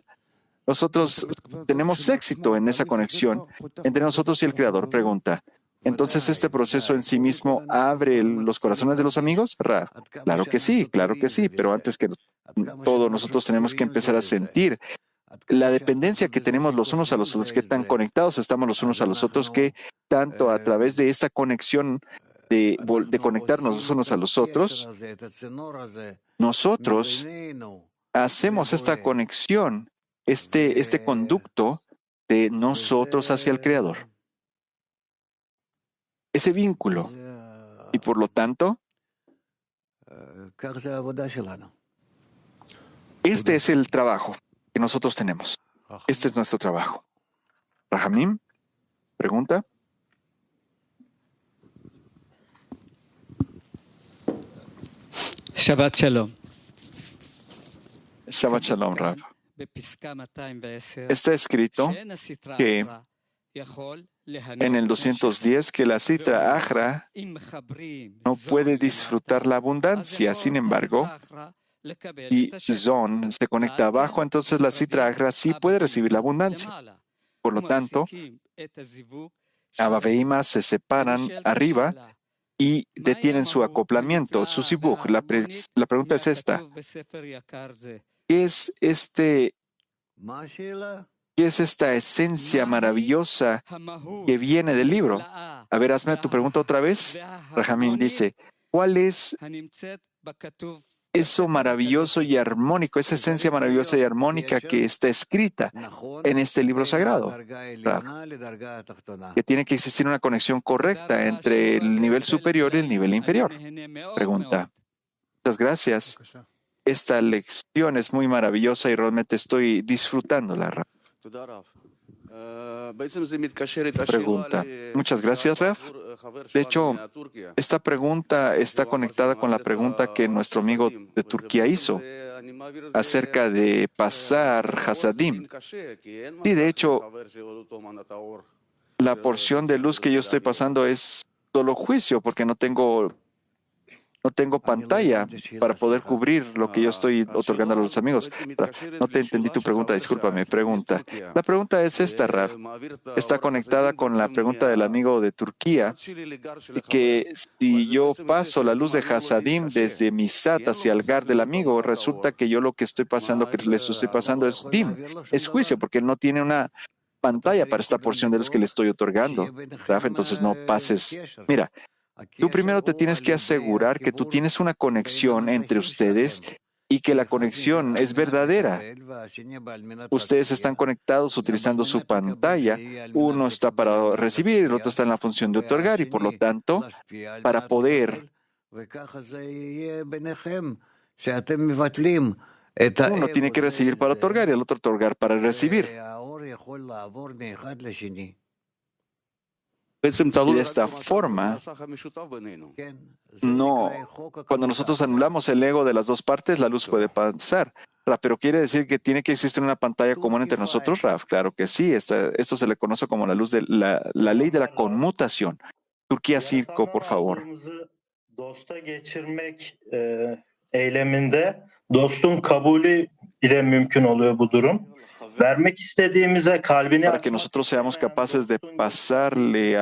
Nosotros tenemos éxito en esa conexión entre nosotros y el Creador. Pregunta. Entonces, ¿este proceso en sí mismo abre los corazones de los amigos? Ra, claro que sí, pero antes que todo, nosotros tenemos que empezar a sentir la dependencia que tenemos los unos a los otros, qué tan conectados estamos los unos a los otros, que tanto a través de esta conexión de conectarnos los unos a los otros, nosotros hacemos esta conexión, este conducto de nosotros hacia el Creador. Ese vínculo. Y por lo tanto, este es el trabajo que nosotros tenemos. Este es nuestro trabajo. Rahamim, pregunta. Shabbat Shalom. Shabbat Shalom, Rav. Está escrito que en el 210 que la Sitra Achra no puede disfrutar la abundancia. Sin embargo, si Zon se conecta abajo, entonces la Sitra Achra sí puede recibir la abundancia. Por lo tanto, Abba e Ima se separan arriba y detienen su acoplamiento, su sibuj. La pregunta es esta. ¿Qué es esta esencia maravillosa que viene del libro? A ver, hazme tu pregunta otra vez. Rahamim dice, ¿cuál es eso maravilloso y armónico, esa esencia maravillosa y armónica que está escrita en este libro sagrado? Que tiene que existir una conexión correcta entre el nivel superior y el nivel inferior. Pregunta. Muchas gracias. Esta lección es muy maravillosa y realmente estoy disfrutándola. Pregunta. Muchas gracias, Raf. De hecho, esta pregunta está conectada con la pregunta que nuestro amigo de Turquía hizo acerca de pasar Hasadim. Sí, de hecho, la porción de luz que yo estoy pasando es solo juicio, porque no tengo pantalla para poder cubrir lo que yo estoy otorgando a los amigos. No te entendí tu pregunta, discúlpame. Pregunta. La pregunta es esta, Raf. Está conectada con la pregunta del amigo de Turquía, que si yo paso la luz de Hasadim desde mi sat hacia el gar del amigo, resulta que yo lo que estoy pasando, que les estoy pasando es dim, es juicio, porque él no tiene una pantalla para esta porción de luz que le estoy otorgando. Raf, entonces no pases. Mira, tú primero te tienes que asegurar que tú tienes una conexión entre ustedes y que la conexión es verdadera. Ustedes están conectados utilizando su pantalla. Uno está para recibir, el otro está en la función de otorgar y por lo tanto, para poder... Uno tiene que recibir para otorgar y el otro otorgar para recibir. Y de esta forma, cuando nosotros anulamos el ego de las dos partes, la luz puede pasar. Pero ¿quiere decir que tiene que existir una pantalla común entre nosotros, Raf? Claro que sí. Esto se le conoce como la luz de la ley de la conmutación. Turquía Circo, por favor. Para que nosotros seamos capaces de pasarle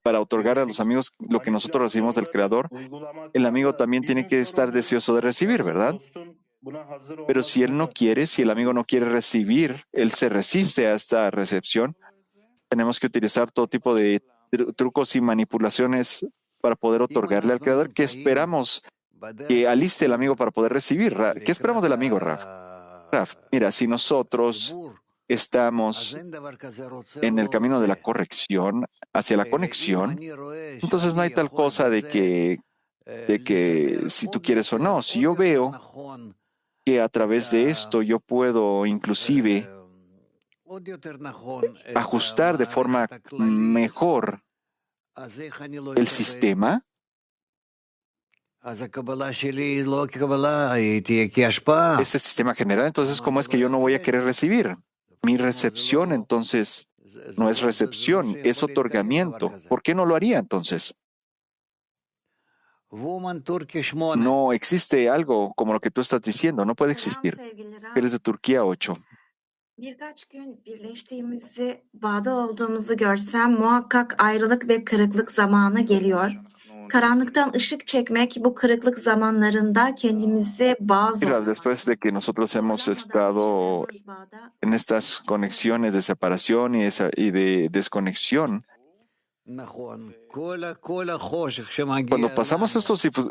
para otorgar a los amigos lo que nosotros recibimos del Creador, el amigo también tiene que estar deseoso de recibir, ¿verdad? Pero si él no quiere, si el amigo no quiere recibir, él se resiste a esta recepción, tenemos que utilizar todo tipo de trucos y manipulaciones para poder otorgarle al Creador. ¿Qué esperamos que aliste el amigo para poder recibir? ¿Qué esperamos del amigo, Raf? Mira, si nosotros estamos en el camino de la corrección, hacia la conexión, entonces no hay tal cosa de que si tú quieres o no. Si yo veo que a través de esto yo puedo inclusive ajustar de forma mejor el sistema, este sistema general, entonces, ¿cómo es que yo no voy a querer recibir? Mi recepción, entonces, no es recepción, es otorgamiento. ¿Por qué no lo haría, entonces? No existe algo como lo que tú estás diciendo, no puede existir. Eres de Turquía 8. Birkaç gün birleştiğimizi, bağda olduğumuzu görsem muhakkak ayrılık ve kırıklık zamanı geliyor. karanlıktan ışık çekmek bu kırıklık zamanlarında kendimize bazı Mira, después de que nosotros hemos estado en estas conexiones de separación y de desconexión, cuando pasamos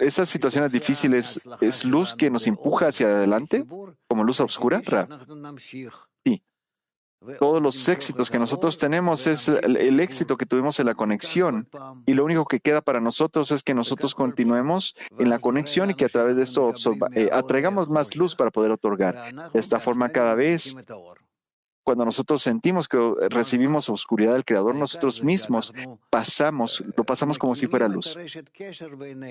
estas situaciones difíciles, ¿es luz que nos empuja hacia adelante como luz oscura? Sí. Todos los éxitos que nosotros tenemos es el éxito que tuvimos en la conexión. Y lo único que queda para nosotros es que nosotros continuemos en la conexión y que a través de esto atraigamos más luz para poder otorgar. De esta forma, cada vez, cuando nosotros sentimos que recibimos oscuridad del Creador, nosotros mismos lo pasamos como si fuera luz.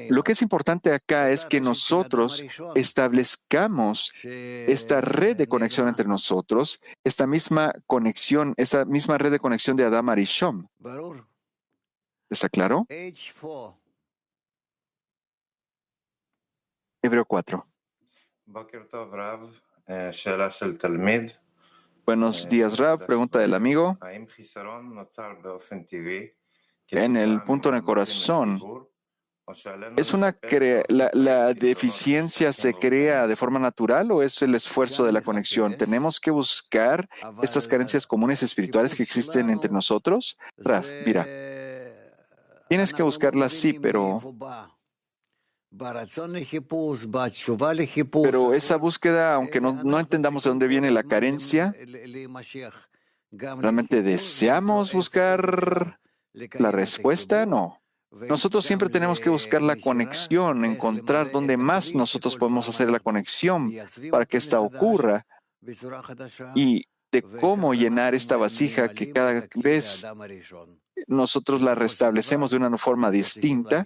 Lo que es importante acá es que nosotros establezcamos esta red de conexión entre nosotros, esta misma red de conexión de Adam Arishon. ¿Está claro? Hebreo 4. Buenos días, Rav. Pregunta del amigo. En el punto en el corazón, ¿la deficiencia se crea de forma natural o es el esfuerzo de la conexión? ¿Tenemos que buscar estas carencias comunes espirituales que existen entre nosotros? Rav, mira, tienes que buscarlas, sí, pero esa búsqueda, aunque no entendamos de dónde viene la carencia, ¿realmente deseamos buscar la respuesta? No. Nosotros siempre tenemos que buscar la conexión, encontrar dónde más nosotros podemos hacer la conexión para que esta ocurra y de cómo llenar esta vasija que cada vez nosotros la restablecemos de una forma distinta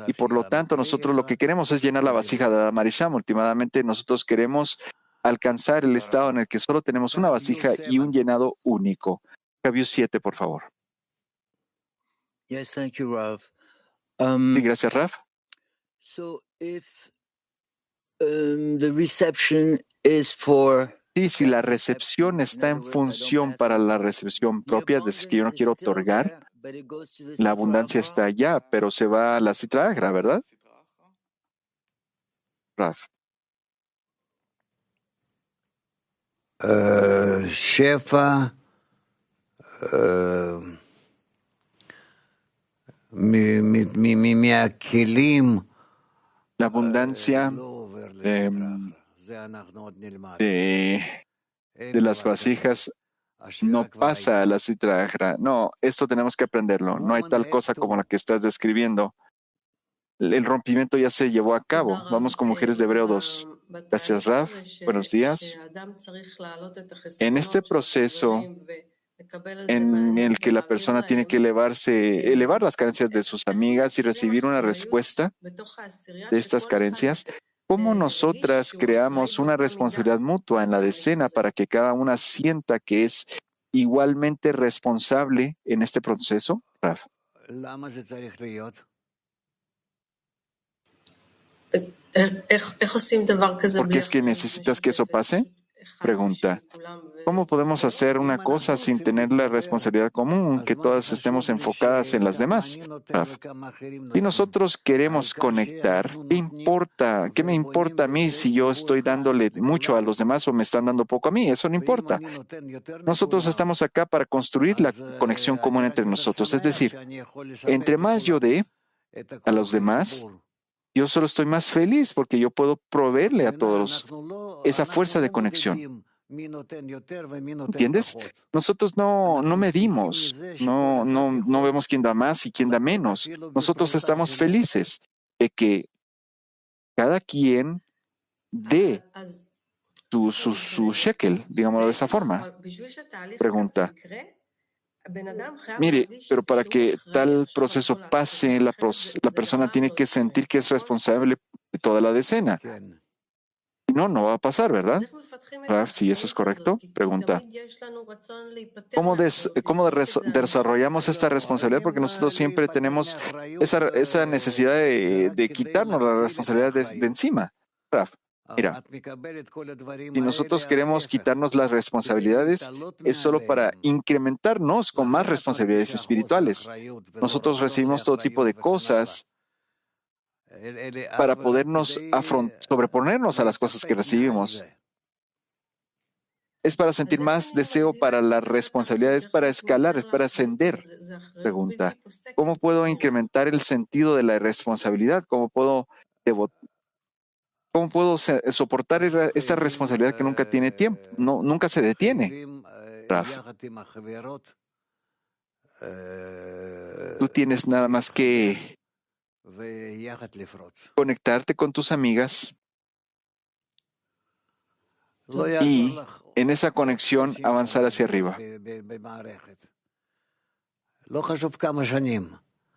y por lo tanto nosotros lo que queremos es llenar la vasija de Adam Arisham. Últimamente nosotros queremos alcanzar el estado en el que solo tenemos una vasija y un llenado único. Cabius 7, por favor. Yes, thank you, Rav. Sí, gracias, Rav. So if the reception is for Sí, si la recepción está en función para la recepción propia, es decir, que yo no quiero otorgar, la abundancia está allá, pero se va a la Sitra Achra, ¿verdad? Raf. Shefa, la abundancia de las vasijas no pasa a la Sitra Achra. No, esto tenemos que aprenderlo. No hay tal cosa como la que estás describiendo. El rompimiento ya se llevó a cabo. Vamos con Mujeres de Hebreo 2. Gracias, Raf. Buenos días. En este proceso en el que la persona tiene que elevar las carencias de sus amigas y recibir una respuesta de estas carencias, ¿cómo nosotras creamos una responsabilidad mutua en la decena para que cada una sienta que es igualmente responsable en este proceso? Raf. ¿Por qué es que necesitas que eso pase? Pregunta. ¿Cómo podemos hacer una cosa sin tener la responsabilidad común, que todas estemos enfocadas en las demás? Raf. Si nosotros queremos conectar, ¿qué me importa a mí si yo estoy dándole mucho a los demás o me están dando poco a mí? Eso no importa. Nosotros estamos acá para construir la conexión común entre nosotros. Es decir, entre más yo dé a los demás, yo solo estoy más feliz porque yo puedo proveerle a todos esa fuerza de conexión. ¿Entiendes? Nosotros no medimos, no vemos quién da más y quién da menos. Nosotros estamos felices de que cada quien dé su shekel, digámoslo de esa forma. Pregunta. Mire, pero para que tal proceso pase, la persona tiene que sentir que es responsable de toda la decena. Si no, no va a pasar, ¿verdad? Raf, si eso es correcto. Pregunta. ¿Cómo desarrollamos esta responsabilidad? Porque nosotros siempre tenemos esa necesidad de quitarnos la responsabilidad de encima. Raf. Mira, si nosotros queremos quitarnos las responsabilidades, es solo para incrementarnos con más responsabilidades espirituales. Nosotros recibimos todo tipo de cosas para podernos sobreponernos a las cosas que recibimos. Es para sentir más deseo para la responsabilidad, es para escalar, es para ascender. Pregunta, ¿cómo puedo incrementar el sentido de la responsabilidad? ¿Cómo puedo soportar esta responsabilidad que nunca tiene tiempo? No, nunca se detiene. Raf, tú tienes nada más que conectarte con tus amigas y en esa conexión avanzar hacia arriba.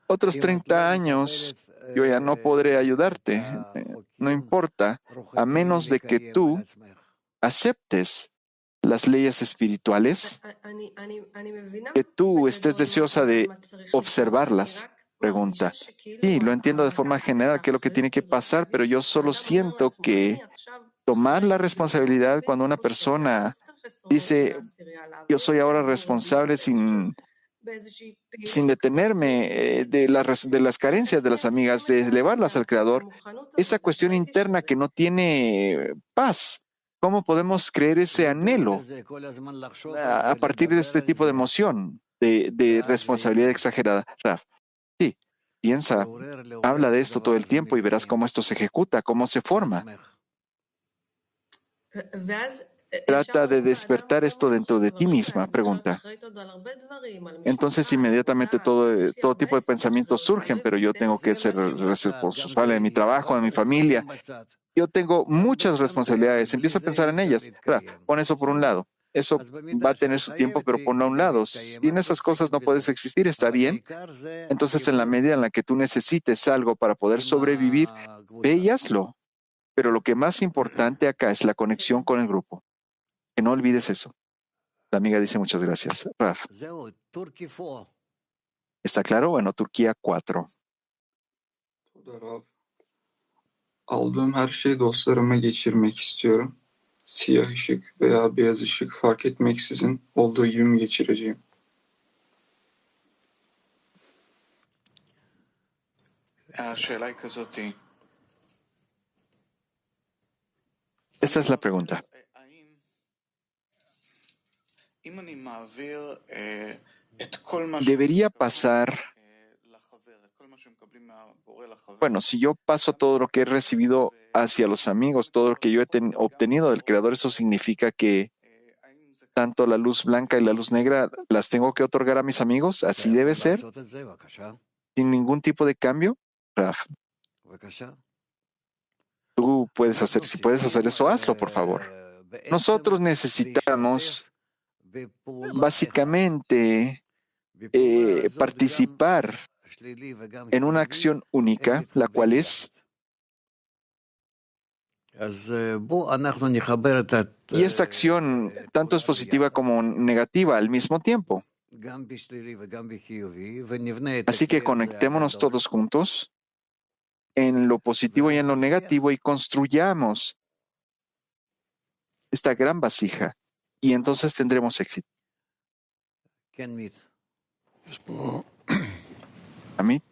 Otros 30 años yo ya no podré ayudarte. No importa, a menos de que tú aceptes las leyes espirituales, que tú estés deseosa de observarlas. Pregunta. Sí, lo entiendo de forma general, qué es lo que tiene que pasar, pero yo solo siento que tomar la responsabilidad cuando una persona dice, yo soy ahora responsable sin detenerme de las carencias de las amigas, de elevarlas al Creador, esa cuestión interna que no tiene paz. ¿Cómo podemos creer ese anhelo a partir de este tipo de emoción, de responsabilidad exagerada? Raf, sí, piensa, habla de esto todo el tiempo y verás cómo esto se ejecuta, cómo se forma. Trata de despertar esto dentro de ti misma, pregunta. Entonces inmediatamente todo tipo de pensamientos surgen, pero yo tengo que ser responsable de mi trabajo, de mi familia. Yo tengo muchas responsabilidades, empieza a pensar en ellas. Pon eso por un lado. Eso va a tener su tiempo, pero ponlo a un lado. Si en esas cosas no puedes existir, está bien. Entonces, en la medida en la que tú necesites algo para poder sobrevivir, ve y hazlo. Pero lo que más importante acá es la conexión con el grupo. Que no olvides eso. La amiga dice muchas gracias. Raf. ¿Está claro? Bueno, Turquía 4. Aldığım her şeyi dostlarıma geçirmek istiyorum. Siyah ışık veya beyaz ışık fark etmeksizin olduğu gibi mi geçireceğim? Esta es la pregunta. Debería pasar, bueno, si yo paso todo lo que he recibido hacia los amigos, todo lo que yo he obtenido del Creador, eso significa que tanto la luz blanca y la luz negra las tengo que otorgar a mis amigos. ¿Así debe ser? Sin ningún tipo de cambio. Raf, tú puedes hacer, si puedes hacer eso, hazlo, por favor. Nosotros necesitamos básicamente participar en una acción única, la cual es, y esta acción tanto es positiva como negativa al mismo tiempo. Así que conectémonos todos juntos en lo positivo y en lo negativo y construyamos esta gran vasija y entonces tendremos éxito. Amit,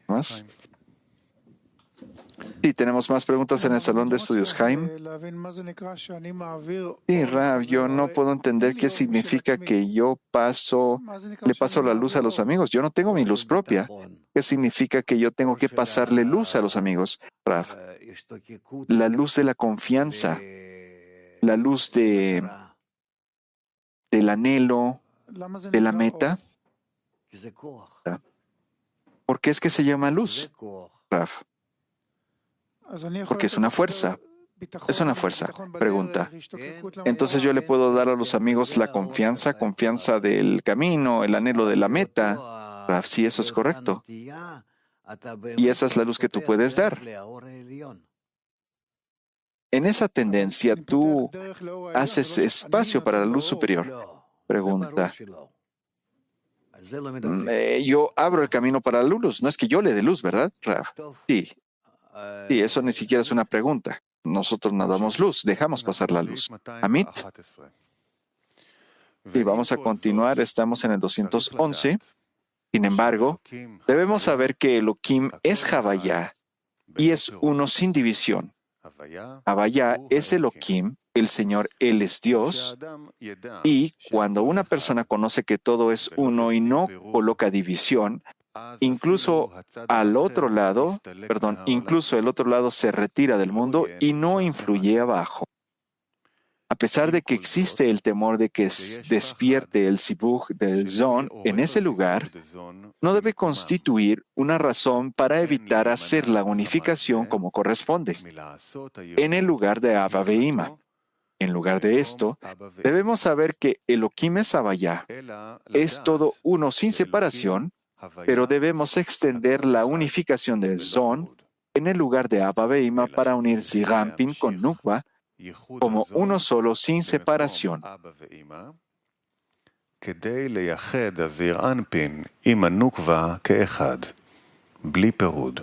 ¿más? Sí, tenemos más preguntas en el salón de estudios. Jaime. Sí, Rab, yo no puedo entender qué significa que yo le paso la luz a los amigos. Yo no tengo mi luz propia. ¿Qué significa que yo tengo que pasarle luz a los amigos? Rab, la luz de la confianza, la luz del anhelo, de la meta. ¿Por qué es que se llama luz, Rab? Porque es una fuerza. Es una fuerza. Pregunta. Entonces yo le puedo dar a los amigos la confianza del camino, el anhelo de la meta. Raf, sí, eso es correcto. Y esa es la luz que tú puedes dar. En esa tendencia tú haces espacio para la luz superior. Pregunta. Yo abro el camino para la luz. No es que yo le dé luz, ¿verdad, Raf? Sí. Sí, eso ni siquiera es una pregunta. Nosotros no damos luz, dejamos pasar la luz. Amit. Sí, vamos a continuar. Estamos en el 211. Sin embargo, debemos saber que Elohim es Havaya y es uno sin división. Havaya es Elohim, el Señor, Él es Dios, y cuando una persona conoce que todo es uno y no coloca división, incluso el otro lado se retira del mundo y no influye abajo. A pesar de que existe el temor de que despierte el sibuj del Zon en ese lugar, no debe constituir una razón para evitar hacer la unificación como corresponde, en el lugar de Abba Ve'ima. En lugar de esto, debemos saber que Elohim es Havaya, es todo uno sin separación, pero debemos extender la unificación del Zon en el lugar de Abba Ve'ima para unir Zigampin con Nukva como uno solo sin separación. כדי לייחד אוויר אנפין עם הנוקבה כאחד, בלי פירוד.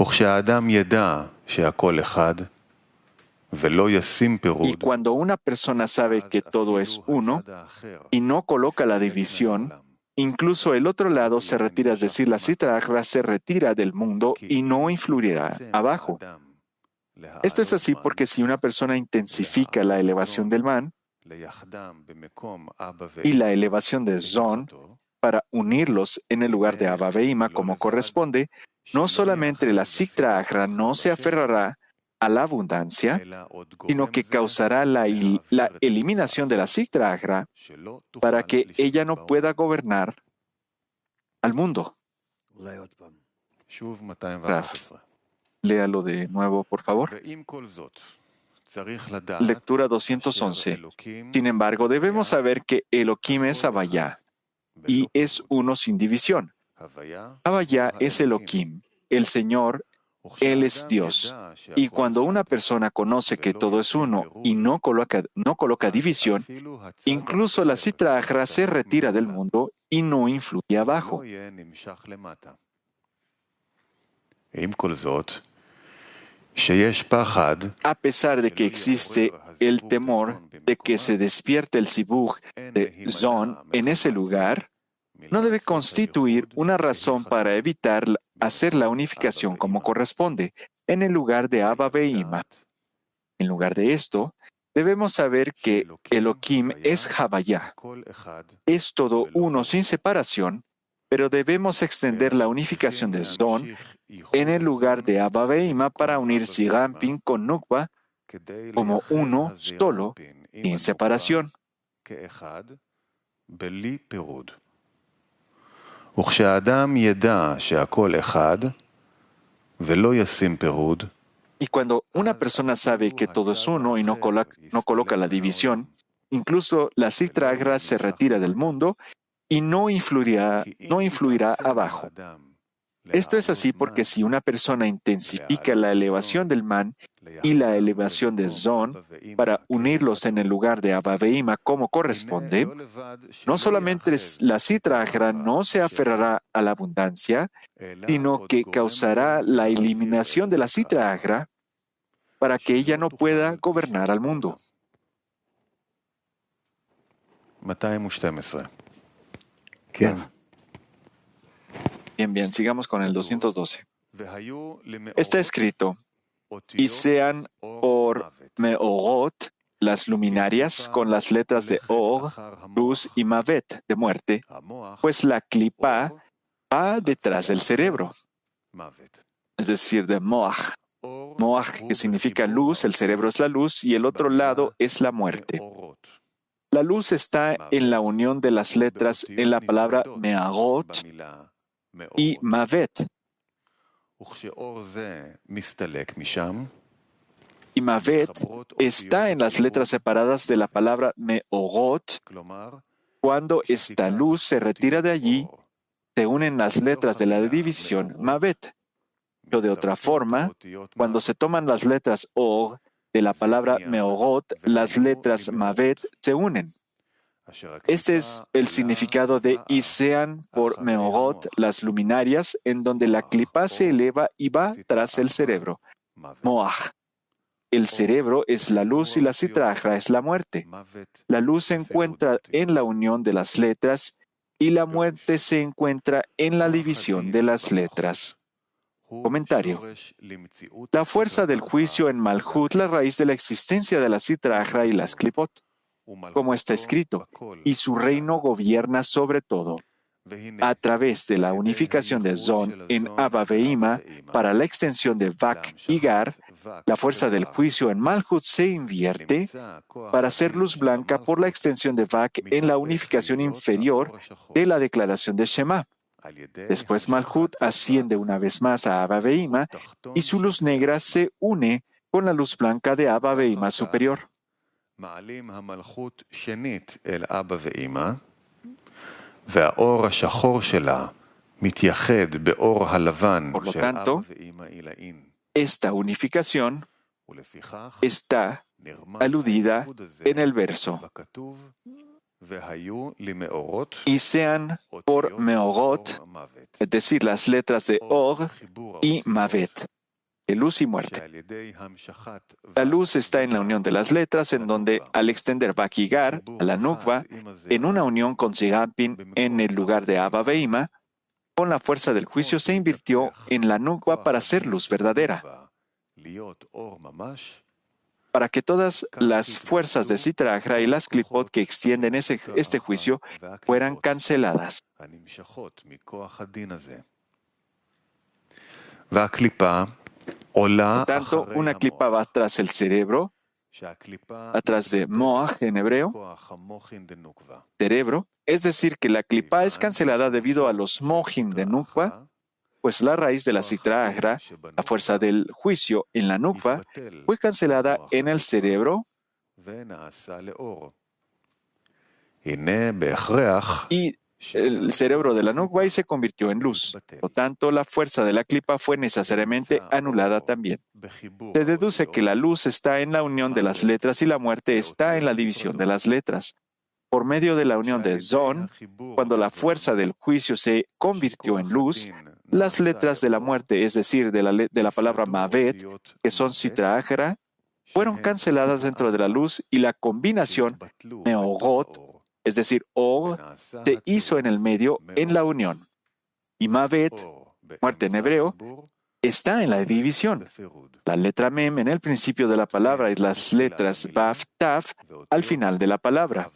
וכשהאדם ידע שהכל אחד, ולא ישים פירוד, Y cuando una persona sabe que todo es uno y no coloca la división, incluso el otro lado se retira, es decir, la Sitra Achra se retira del mundo y no influirá abajo. Esto es así porque si una persona intensifica la elevación del man y la elevación del Zon para unirlos en el lugar de Abba Ve'ima como corresponde, no solamente la Sitra Achra no se aferrará a la abundancia, sino que causará la eliminación de la Sitra Achra para que ella no pueda gobernar al mundo. Raf, léalo de nuevo, por favor. Lectura 211. Sin embargo, debemos saber que Elohim es Havaya y es uno sin división. Havaya es Elohim, el Señor, Él es Dios. Y cuando una persona conoce que todo es uno y no coloca división, incluso la Sitra Achra se retira del mundo y no influye abajo. A pesar de que existe el temor de que se despierte el sibuj de Zon en ese lugar, no debe constituir una razón para evitar hacer la unificación como corresponde en el lugar de Abba Ve'ima. En lugar de esto, debemos saber que Elohim es Havaya, es todo uno sin separación, pero debemos extender la unificación de Zon en el lugar de Abba Ve'ima para unir Zigampin con Nukva como uno solo, sin separación. Y cuando una persona sabe que todo es uno y no coloca la división, incluso la Sitra Achra se retira del mundo y no influirá abajo. Esto es así porque si una persona intensifica la elevación del man y la elevación de Zon para unirlos en el lugar de Abba Ve'ima como corresponde, no solamente la Sitra Achra no se aferrará a la abundancia, sino que causará la eliminación de la Sitra Achra para que ella no pueda gobernar al mundo. 212. Bien, sigamos con el 212. Está escrito, y sean por Meorot las luminarias con las letras de Or, luz y Mavet, de muerte, pues la clipa va detrás del cerebro, es decir, de Moach. Moach, que significa luz, el cerebro es la luz y el otro lado es la muerte. La luz está en la unión de las letras en la palabra Me'arot y Mavet. Y Mavet está en las letras separadas de la palabra Me'orot. Cuando esta luz se retira de allí, se unen las letras de la división Mavet. O de otra forma, cuando se toman las letras Or de la palabra Meorot, las letras Mavet se unen. Este es el significado de y sean por Meorot las luminarias, en donde la clipa se eleva y va tras el cerebro. Moach. El cerebro es la luz y la Sitra Achra es la muerte. La luz se encuentra en la unión de las letras y la muerte se encuentra en la división de las letras. Comentario. La fuerza del juicio en Malhut, la raíz de la existencia de la Sitra Achra y las Klipot, como está escrito, y su reino gobierna sobre todo. A través de la unificación de Zon en Abba Veima para la extensión de Vak y Gar, la fuerza del juicio en Malhut se invierte para hacer luz blanca por la extensión de Vak en la unificación inferior de la declaración de Shema. Después Malhut asciende una vez más a Abba Veima y su luz negra se une con la luz blanca de Abba Veima superior. Por lo tanto, esta unificación está aludida en el verso. Y sean por Meorot, es decir, las letras de Or y Mavet, de luz y muerte. La luz está en la unión de las letras, en donde al extender Vak y Gar a la Nukva, en una unión con Sigampin en el lugar de Abba Veima, con la fuerza del juicio se invirtió en la Nukva para ser luz verdadera, para que todas las fuerzas de Sitra Achra y las Klipot que extienden este juicio fueran canceladas. Por tanto, una klipa va tras el cerebro, atrás de moach en hebreo, cerebro, es decir, que la klipa es cancelada debido a los mohim de Nukva, pues la raíz de la Sitra Achra, la fuerza del juicio en la Nukva, fue cancelada en el cerebro y el cerebro de la Nukva y se convirtió en luz. Por lo tanto, la fuerza de la klipa fue necesariamente anulada también. Se deduce que la luz está en la unión de las letras y la muerte está en la división de las letras. Por medio de la unión de Zon, cuando la fuerza del juicio se convirtió en luz, las letras de la muerte, es decir, de la palabra Mavet, que son Sitra Achra, fueron canceladas dentro de la luz y la combinación Meorot, es decir, Or, se hizo en el medio en la unión. Y Mavet, muerte en hebreo, está en la división. La letra Mem en el principio de la palabra y las letras Vav, Tav al final de la palabra.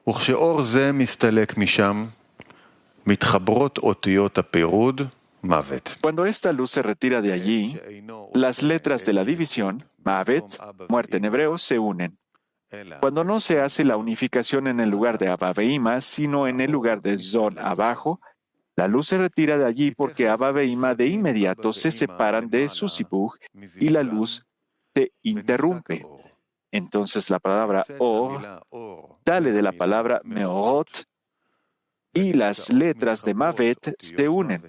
וכשאור זה מסתלק משם, מתחברות אותיות הפירוד, מוות. Cuando esta luz se retira de allí, las letras de la división, Mavet, muerte en hebreo, se unen. Cuando no se hace la unificación en el lugar de Abba Veima, sino en el lugar de Zon abajo, la luz se retira de allí porque Abba Veima de inmediato se separan de su sibuj y la luz se interrumpe. Entonces la palabra Or sale de la palabra Meorot y las letras de Mavet se unen.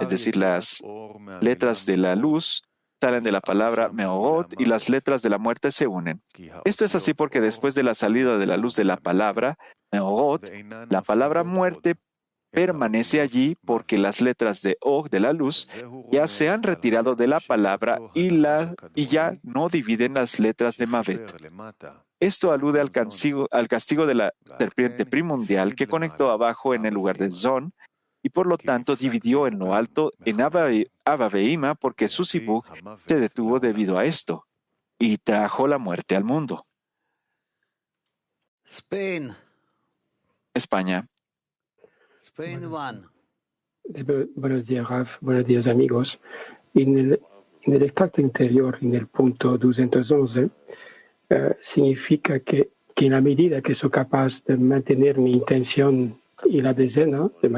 Es decir, las letras de la luz salen de la palabra Meorot y las letras de la muerte se unen. Esto es así porque después de la salida de la luz de la palabra Meorot, la palabra muerte permanece allí porque las letras de Og, de la luz, ya se han retirado de la palabra y ya no dividen las letras de Mavet. Esto alude al castigo de la serpiente primordial que conectó abajo en el lugar de Zon y por lo tanto dividió en lo alto en Abba Veima porque su sibuj se detuvo debido a esto y trajo la muerte al mundo. España. Buenos días, Raf. Buenos días, amigos. En el extracto interior, en el punto 211, significa que en la medida que soy capaz de mantener mi intención y la decena, de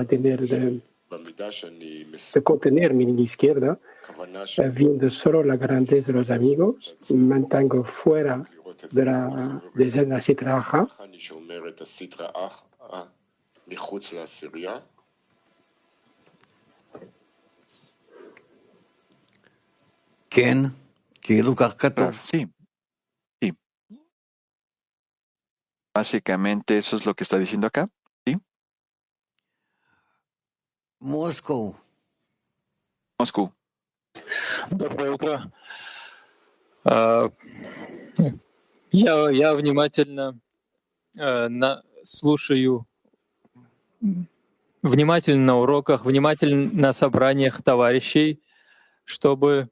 contener mi izquierda, viendo solo la grandeza de los amigos, me mantengo fuera de la decena Sitra Achra. כן, כאילו כך כתוב. Sí. Básicamente eso es lo que está diciendo acá. ¿Sí? Moscú. Доброе утро. Я внимательно слушаю внимательно на уроках, внимательно на собраниях товарищей, чтобы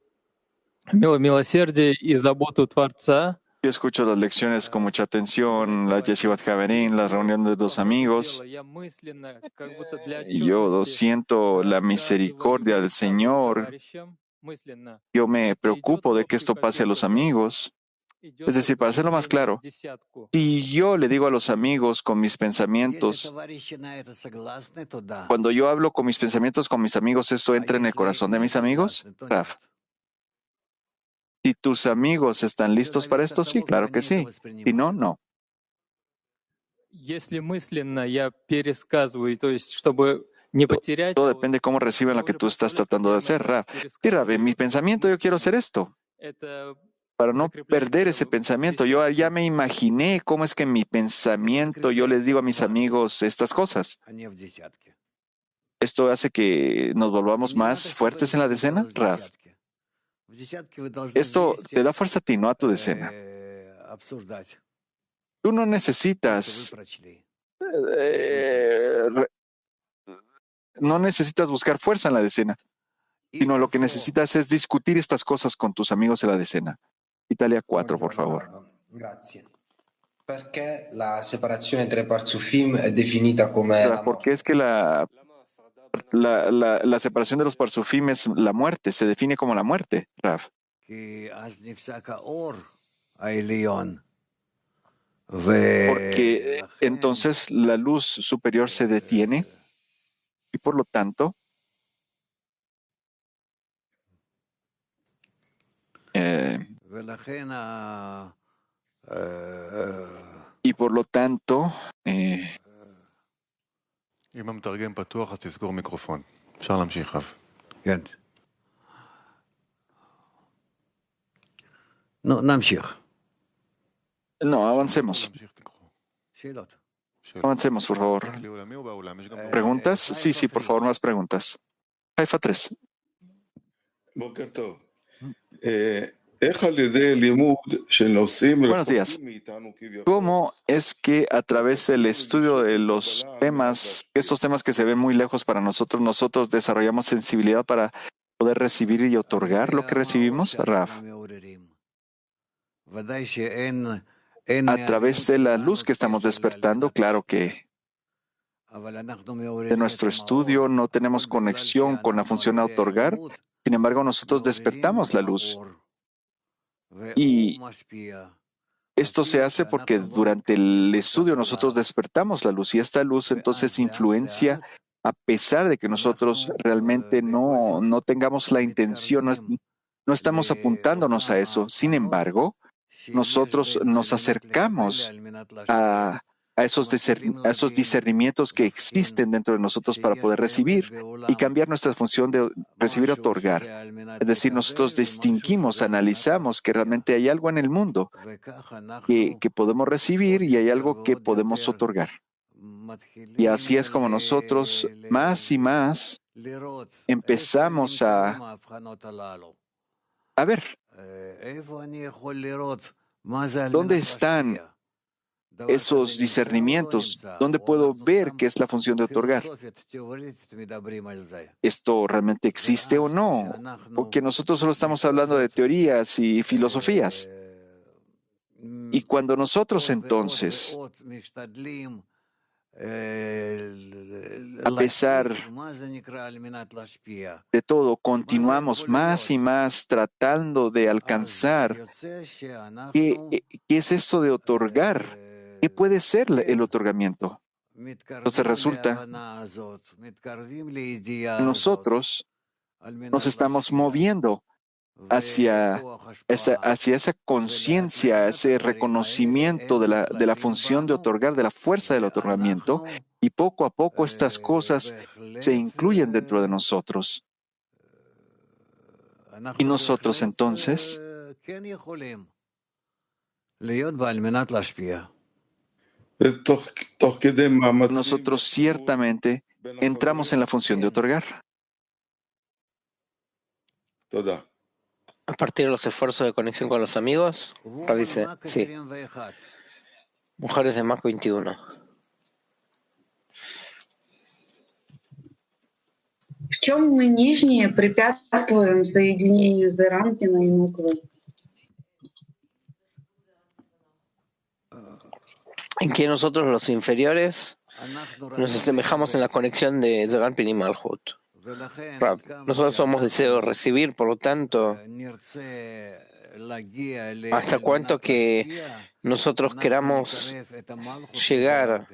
милосердие и заботу Творца Yo escucho las lecciones con mucha atención, las Yeshivat Haverim, las reuniones de los amigos. Yo siento la misericordia del Señor. Yo me preocupo de que esto pase a los amigos. Es decir, para hacerlo más claro, si yo le digo a los amigos con mis pensamientos, cuando yo hablo con mis pensamientos con mis amigos, ¿esto entra en el corazón de mis amigos? Raf. Si tus amigos están listos para esto, sí, claro que sí. Si no, no. Todo depende de cómo reciben lo que tú estás tratando de hacer, Raf. Sí, Raf, en mi pensamiento yo quiero hacer esto. Para no perder ese pensamiento, yo ya me imaginé cómo es que en mi pensamiento yo les digo a mis amigos estas cosas. ¿Esto hace que nos volvamos más fuertes en la decena, Raf? Esto te da fuerza a ti, no a tu decena. Tú no necesitas buscar fuerza en la decena, sino lo que necesitas es discutir estas cosas con tus amigos en la decena. Italia 4, por favor. Grazie. Perché la separazione tra i parzufim è definita come ¿Por qué es que la separación de los parzufim es la muerte? Se define como la muerte, Raf. Porque entonces la luz superior se detiene y por lo tanto אם המתרגם פתוח, אז תסגור מיקרופון. אפשר להמשיך, רב. כן. נמשיך. No, avancemos. Avancemos, por favor. ¿Preguntas? Sí, por favor, más preguntas. Haifa 3. Buenos días. ¿Cómo es que a través del estudio de los temas, estos temas que se ven muy lejos para nosotros desarrollamos sensibilidad para poder recibir y otorgar lo que recibimos, Raf? A través de la luz que estamos despertando, claro que de nuestro estudio no tenemos conexión con la función de otorgar, sin embargo nosotros despertamos la luz. Y esto se hace porque durante el estudio nosotros despertamos la luz y esta luz entonces influencia a pesar de que nosotros realmente no tengamos la intención, no estamos apuntándonos a eso. Sin embargo, nosotros nos acercamos a esos discernimientos que existen dentro de nosotros para poder recibir y cambiar nuestra función de recibir y otorgar. Es decir, nosotros distinguimos, analizamos que realmente hay algo en el mundo que podemos recibir y hay algo que podemos otorgar. Y así es como nosotros más y más empezamos a ver dónde están esos discernimientos, dónde puedo ver qué es la función de otorgar. ¿Esto realmente existe o no? Porque nosotros solo estamos hablando de teorías y filosofías. Y cuando nosotros entonces, a pesar de todo, continuamos más y más tratando de alcanzar qué es esto de otorgar. ¿Qué puede ser el otorgamiento? Entonces resulta que nosotros nos estamos moviendo hacia esa conciencia, ese reconocimiento de la función de otorgar, de la fuerza del otorgamiento, y poco a poco estas cosas se incluyen dentro de nosotros. Y nosotros entonces nosotros ciertamente entramos en la función de otorgar. A partir de los esfuerzos de conexión con los amigos, dice, sí. Mujeres de Mac 21. чем мы нижние препятствуем соединению Зеранпина и Нуквы? En que nosotros los inferiores nos asemejamos en la conexión de Zeranpin y Malhut. Nosotros somos deseo de recibir, por lo tanto, hasta cuanto que nosotros queramos llegar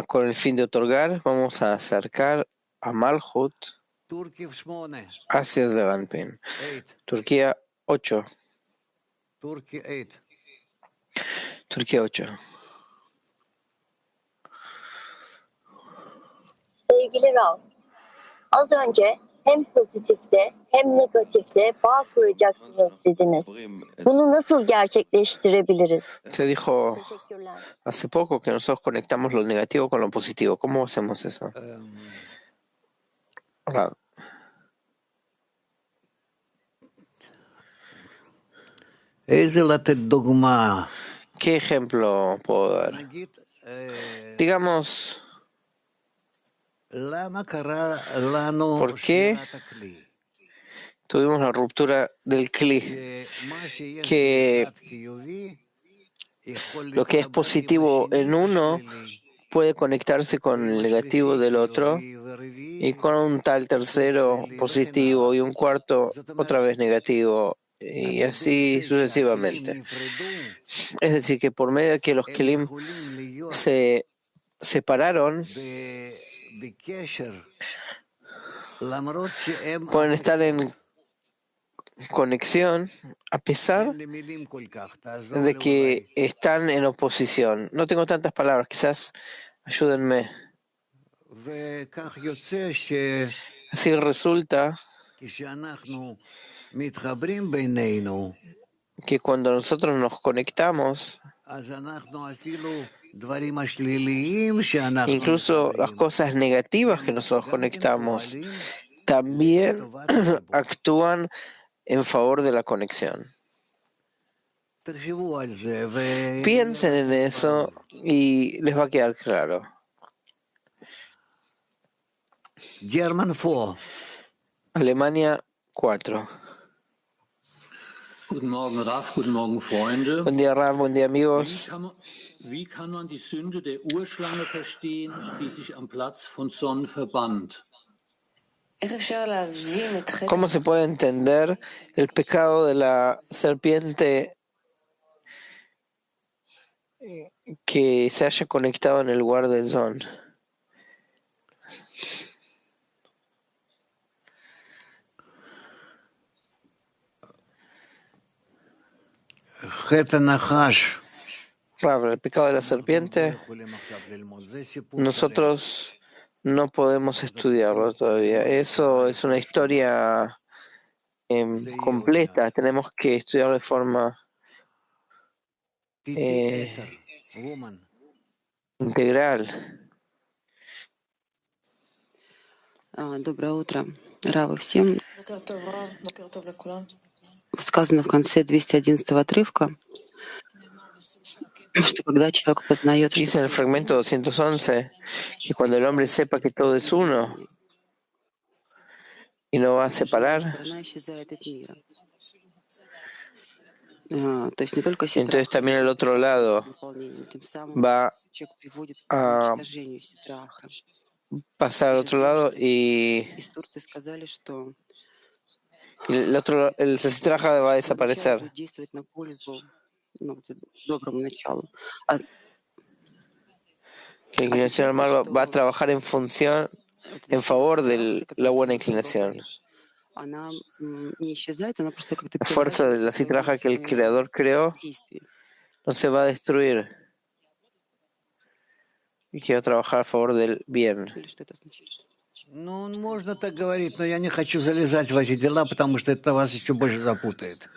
con el fin de otorgar, vamos a acercar a Malhut hacia Zeranpin. Turquía 8. Turquía 8. Sevgili Rav, az önce hem pozitifte hem negatifte bağ kuracaksınız dediniz. Bunu nasıl gerçekleştirebiliriz? Te dijo hace poco que nosotros conectamos lo negativo con lo positivo. ¿Cómo hacemos eso? Rav. ¿Qué ejemplo puedo dar? Digamos, ¿por qué tuvimos la ruptura del Kli? Que lo que es positivo en uno puede conectarse con el negativo del otro, y con un tal tercero positivo y un cuarto otra vez negativo, y así sucesivamente. Es decir, que por medio de que los Kelim se separaron, pueden estar en conexión a pesar de que están en oposición. No tengo tantas palabras, quizás ayúdenme. Así resulta que cuando nosotros nos conectamos, incluso las cosas negativas que nosotros conectamos también actúan en favor de la conexión. Piensen en eso y les va a quedar claro. Alemania 4. Guten Morgen, Raf. Guten Morgen, Freunde. Buen día, Raf. Buen día, amigos. Wie kann man die Sünde der Urschlange verstehen, die sich am Platz von Son verband? ¿Cómo se puede entender el pecado de la serpiente que se haya conectado en el lugar del Zon? El pecado de la serpiente, nosotros no podemos estudiarlo todavía. Eso es una historia completa. Tenemos que estudiarlo de forma integral. Доброе утро, Рава, всем. Сказано в конце 211 отрывка, что когда человек познает, что... Dice en el fragmento 211 que cuando el hombre sepa que todo es uno y no va a separar, entonces también el otro lado va a pasar al otro lado y el Sasitraja va a desaparecer. La inclinación al mal va a trabajar en favor de la buena inclinación. La fuerza de la Sitraja que el Creador creó no se va a destruir y quiero trabajar a favor del bien. Ну, можно так говорить, но я не хочу залезать в эти дела, потому что это вас еще больше запутает.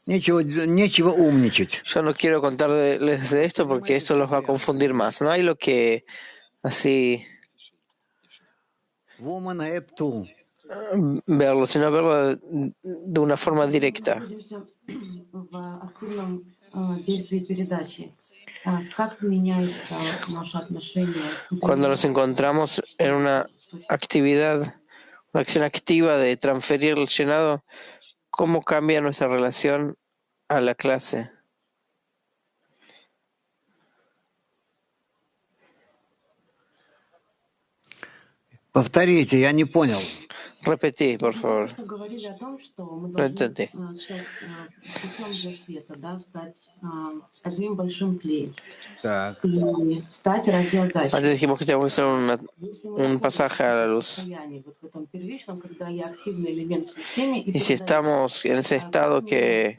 Нечего умничать. Yo no quiero contarles de esto porque esto los va a confundir más. No hay lo que así verlo, sino verlo de una forma directa. Cuando nos encontramos en una actividad la acción activa de transferir el llenado, ¿cómo cambia nuestra relación a la clase? Повторите, я не понял. Repetí, por favor. No entendí. Так. Antes dijimos que tenemos que hacer un pasaje a la luz. Y si estamos en ese estado que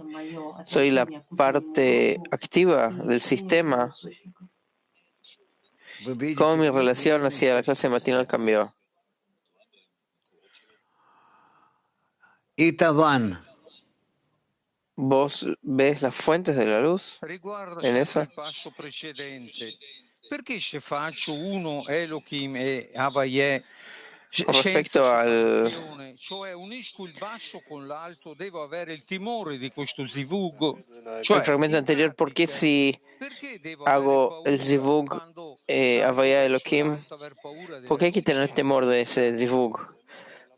soy la parte activa del sistema, ¿cómo mi relación hacia la clase matinal cambió? Itavan. ¿Vos ves las fuentes de la luz en eso? Con respecto al fragmento anterior, ¿por qué si hago el zivug Havaya Elohim, por qué hay que tener temor de ese zivug?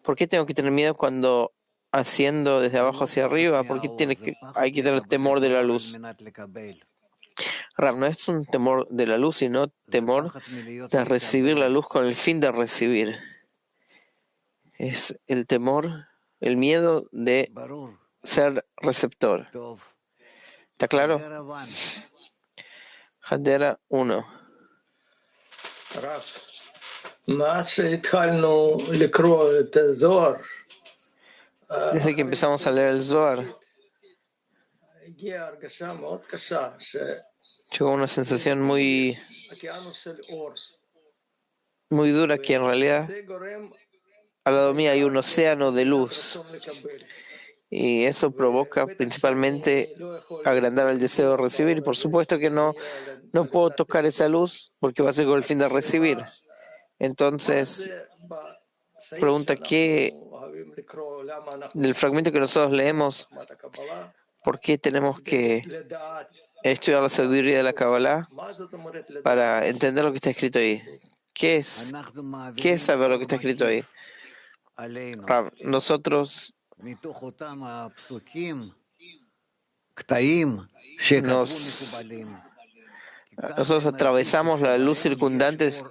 ¿Por qué tengo que tener miedo cuando haciendo desde abajo hacia arriba? ¿Por qué hay que tener temor de la luz? Rav, no es un temor de la luz, sino temor de recibir la luz con el fin de recibir. Es el temor, el miedo de ser receptor. ¿Está claro? Hadera 1. Desde que empezamos a leer el Zohar, llegó una sensación muy dura que en realidad al lado mío hay un océano de luz y eso provoca principalmente agrandar el deseo de recibir y por supuesto que no puedo tocar esa luz porque va a ser con el fin de recibir. Entonces, pregunta ¿qué del fragmento que nosotros leemos, por qué tenemos que estudiar la sabiduría de la Kabbalah para entender lo que está escrito ahí? ¿Qué es saber lo que está escrito ahí? Nosotros atravesamos la luz circundantes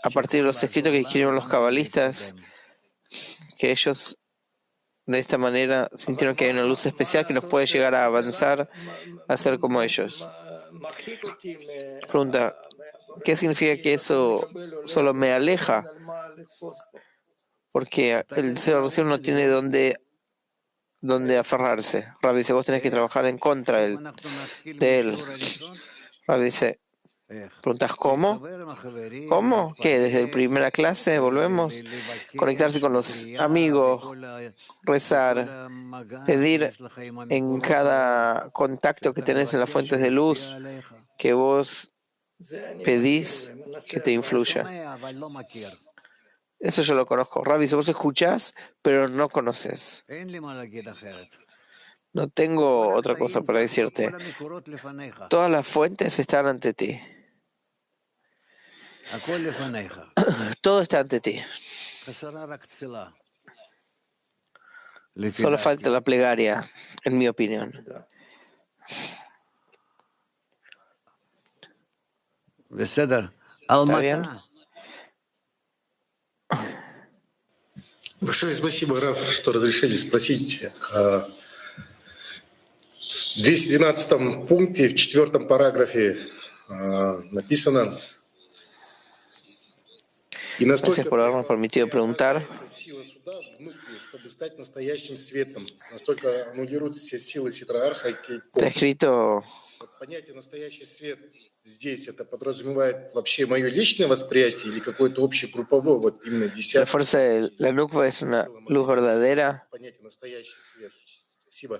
a partir de los escritos que escribieron los cabalistas, que ellos de esta manera sintieron que hay una luz especial que nos puede llegar a avanzar a ser como ellos. Pregunta, ¿qué significa que eso solo me aleja? Porque el deseo de recibir no tiene dónde aferrarse. Rabbi dice, vos tenés que trabajar en contra de él. Rabbi dice, preguntas, ¿cómo? ¿Cómo? ¿Qué? ¿Desde la primera clase volvemos? Conectarse con los amigos, rezar, pedir en cada contacto que tenés en las fuentes de luz que vos pedís que te influya. Eso yo lo conozco. Rabbi, si vos escuchás, pero no conoces. No tengo otra cosa para decirte. Todas las fuentes están ante ti. Todo está ante ti. Solo falta la plegaria, en mi opinión. ¿Está bien? Большое спасибо, Раф, что разрешили спросить. В 212 пункте, в 4 параграфе написано: Gracias por habernos permitido preguntar. Está escrito: здесь это подразумевает вообще мое личное восприятие или какое-то общегрупповое, вот именно 10. La fuerza de la nukva es una luz verdadera. Понятие настоящий свет. Спасибо.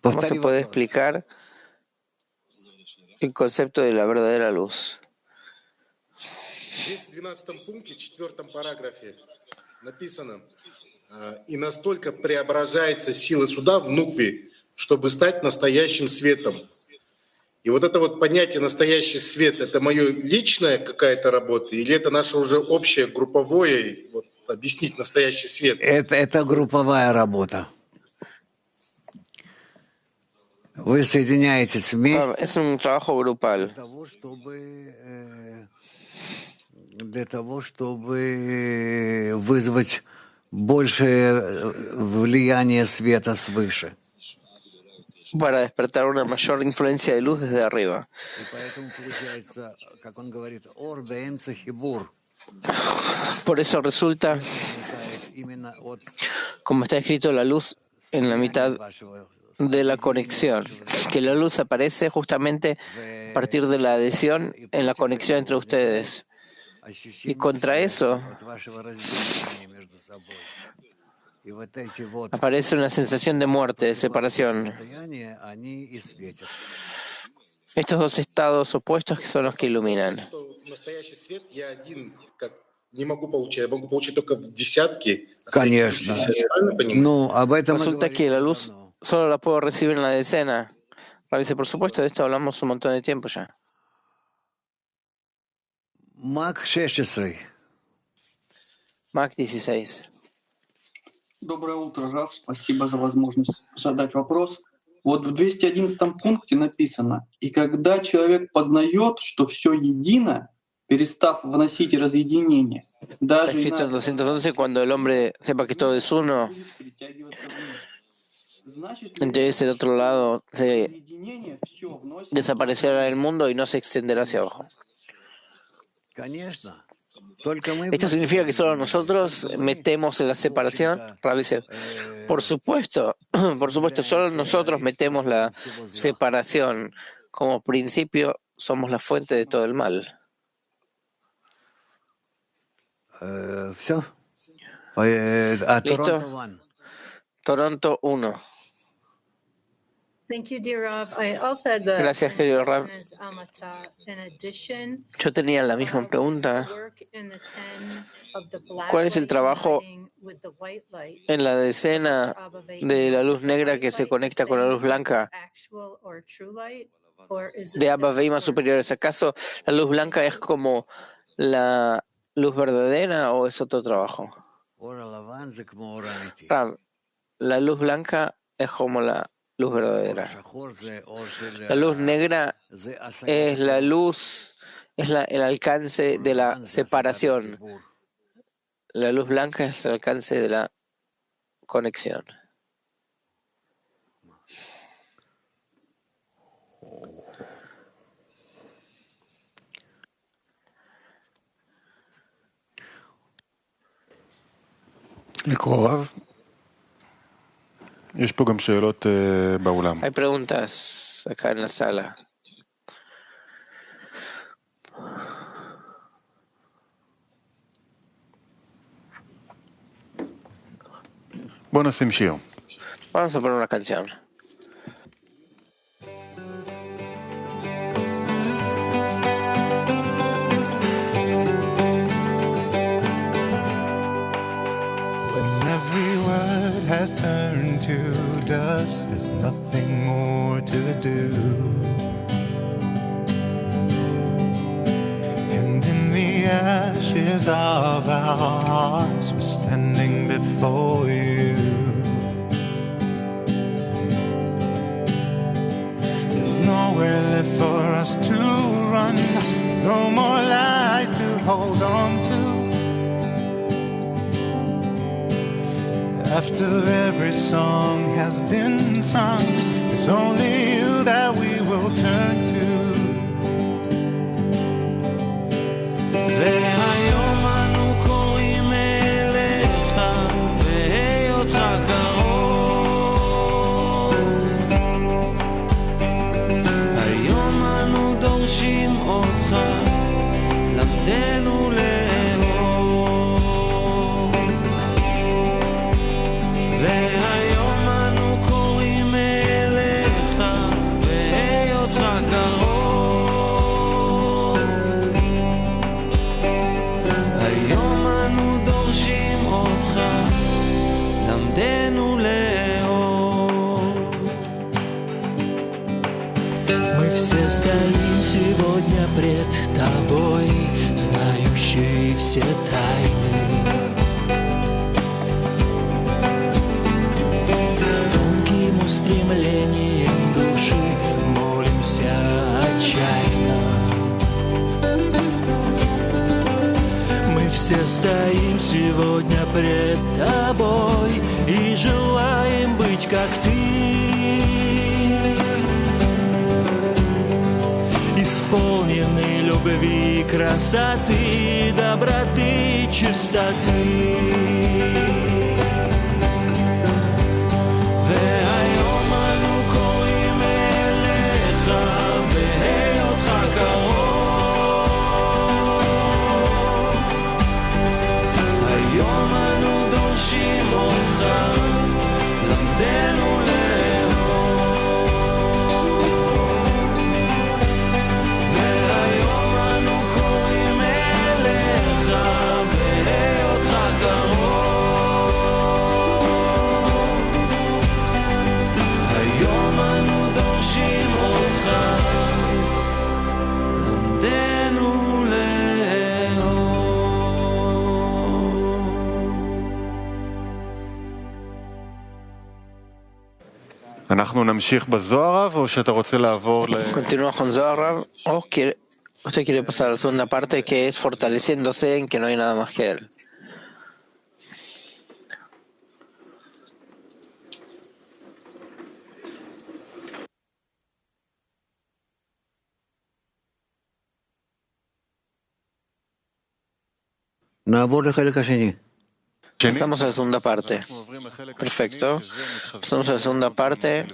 ¿Cómo se puede explicar el concepto de la verdadera luz? Здесь в 12 пункте, 4 параграфе написано: и настолько преображается сила суда в нукве, чтобы стать настоящим светом. И вот это вот понятие «настоящий свет» — это моя личная какая-то работа, или это наше уже общее групповое, вот, объяснить настоящий свет? Это групповая работа. Вы соединяетесь вместе Es un trabajo grupal. для того, чтобы вызвать большее влияние света свыше. Para despertar una mayor influencia de luz desde arriba. И поэтому получается, как он говорит, ор беэмца хибур. Por eso resulta, como está escrito, la luz en la mitad de la conexión, que la luz aparece justamente a partir de la adhesión en la conexión entre ustedes. Y contra eso aparece una sensación de muerte, de separación. Estos dos estados opuestos son los que iluminan. Конечно. Resulta que la luz solo la puedo recibir en la decena. Dice, por supuesto, de esto hablamos un montón de tiempo ya. Мак 16. Мак 16. Доброе утро, Рав. Спасибо за возможность задать вопрос. Вот в 211 пункте написано: «И когда человек познает, что все едино, перестав вносить разъединение». Está escrito en 211, cuando el hombre sepa que todo es uno, entonces el otro lado se desaparecerá del mundo y no se extenderá hacia abajo. Esto significa que solo nosotros metemos en la separación. Rav dice, por supuesto, solo nosotros metemos la separación. Como principio, somos la fuente de todo el mal. ¿Listo? Toronto 1. Gracias, querido Rav. Yo tenía la misma pregunta. ¿Cuál es el trabajo en la decena de la luz negra que se conecta con la luz blanca de Abba Veima superiores? ¿Acaso la luz blanca es como la luz verdadera o es otro trabajo? Rav, la luz blanca es como la luz verdadera. La luz negra es la luz, es el alcance de la separación. La luz blanca es el alcance de la conexión. Hay preguntas acá en la sala. Vamos a poner una canción. Has turned to dust, there's nothing more to do. And in the ashes of our hearts, we're standing before you. There's nowhere left for us to run, no more lies to hold on to. After every song has been sung, it's only you that we will turn to. והיום אנו קוראים אליך בהיותך קרוב. היום אנו דורשים אותך, למדנו והיום אנו קוראים אליך בהיותך קרוב. тобой, знающий все тайны. Тонким устремлением души молимся отчаянно. Мы все стоим сегодня пред тобой и желаем быть как ты, исполнены любви, красоты, доброты, чистоты. והיום אנו קוראים אליך בהיותך קרוב. היום אנו דורשים אותך, למדנו לאהוב. והיום אנו קוראים אליך בהיותך קרוב. היום אנו דורשים אותך, למדנו לאהוב. אנחנו נמשיך בזוהר רב, או שאתה רוצה לעבור Continúa con Zohar Rav, o usted quiere pasar a la segunda parte, que es fortaleciéndose en que no hay nada más que él. נעבור לחלק השני. Pasamos a la segunda parte. Perfecto. Pasamos a la segunda parte.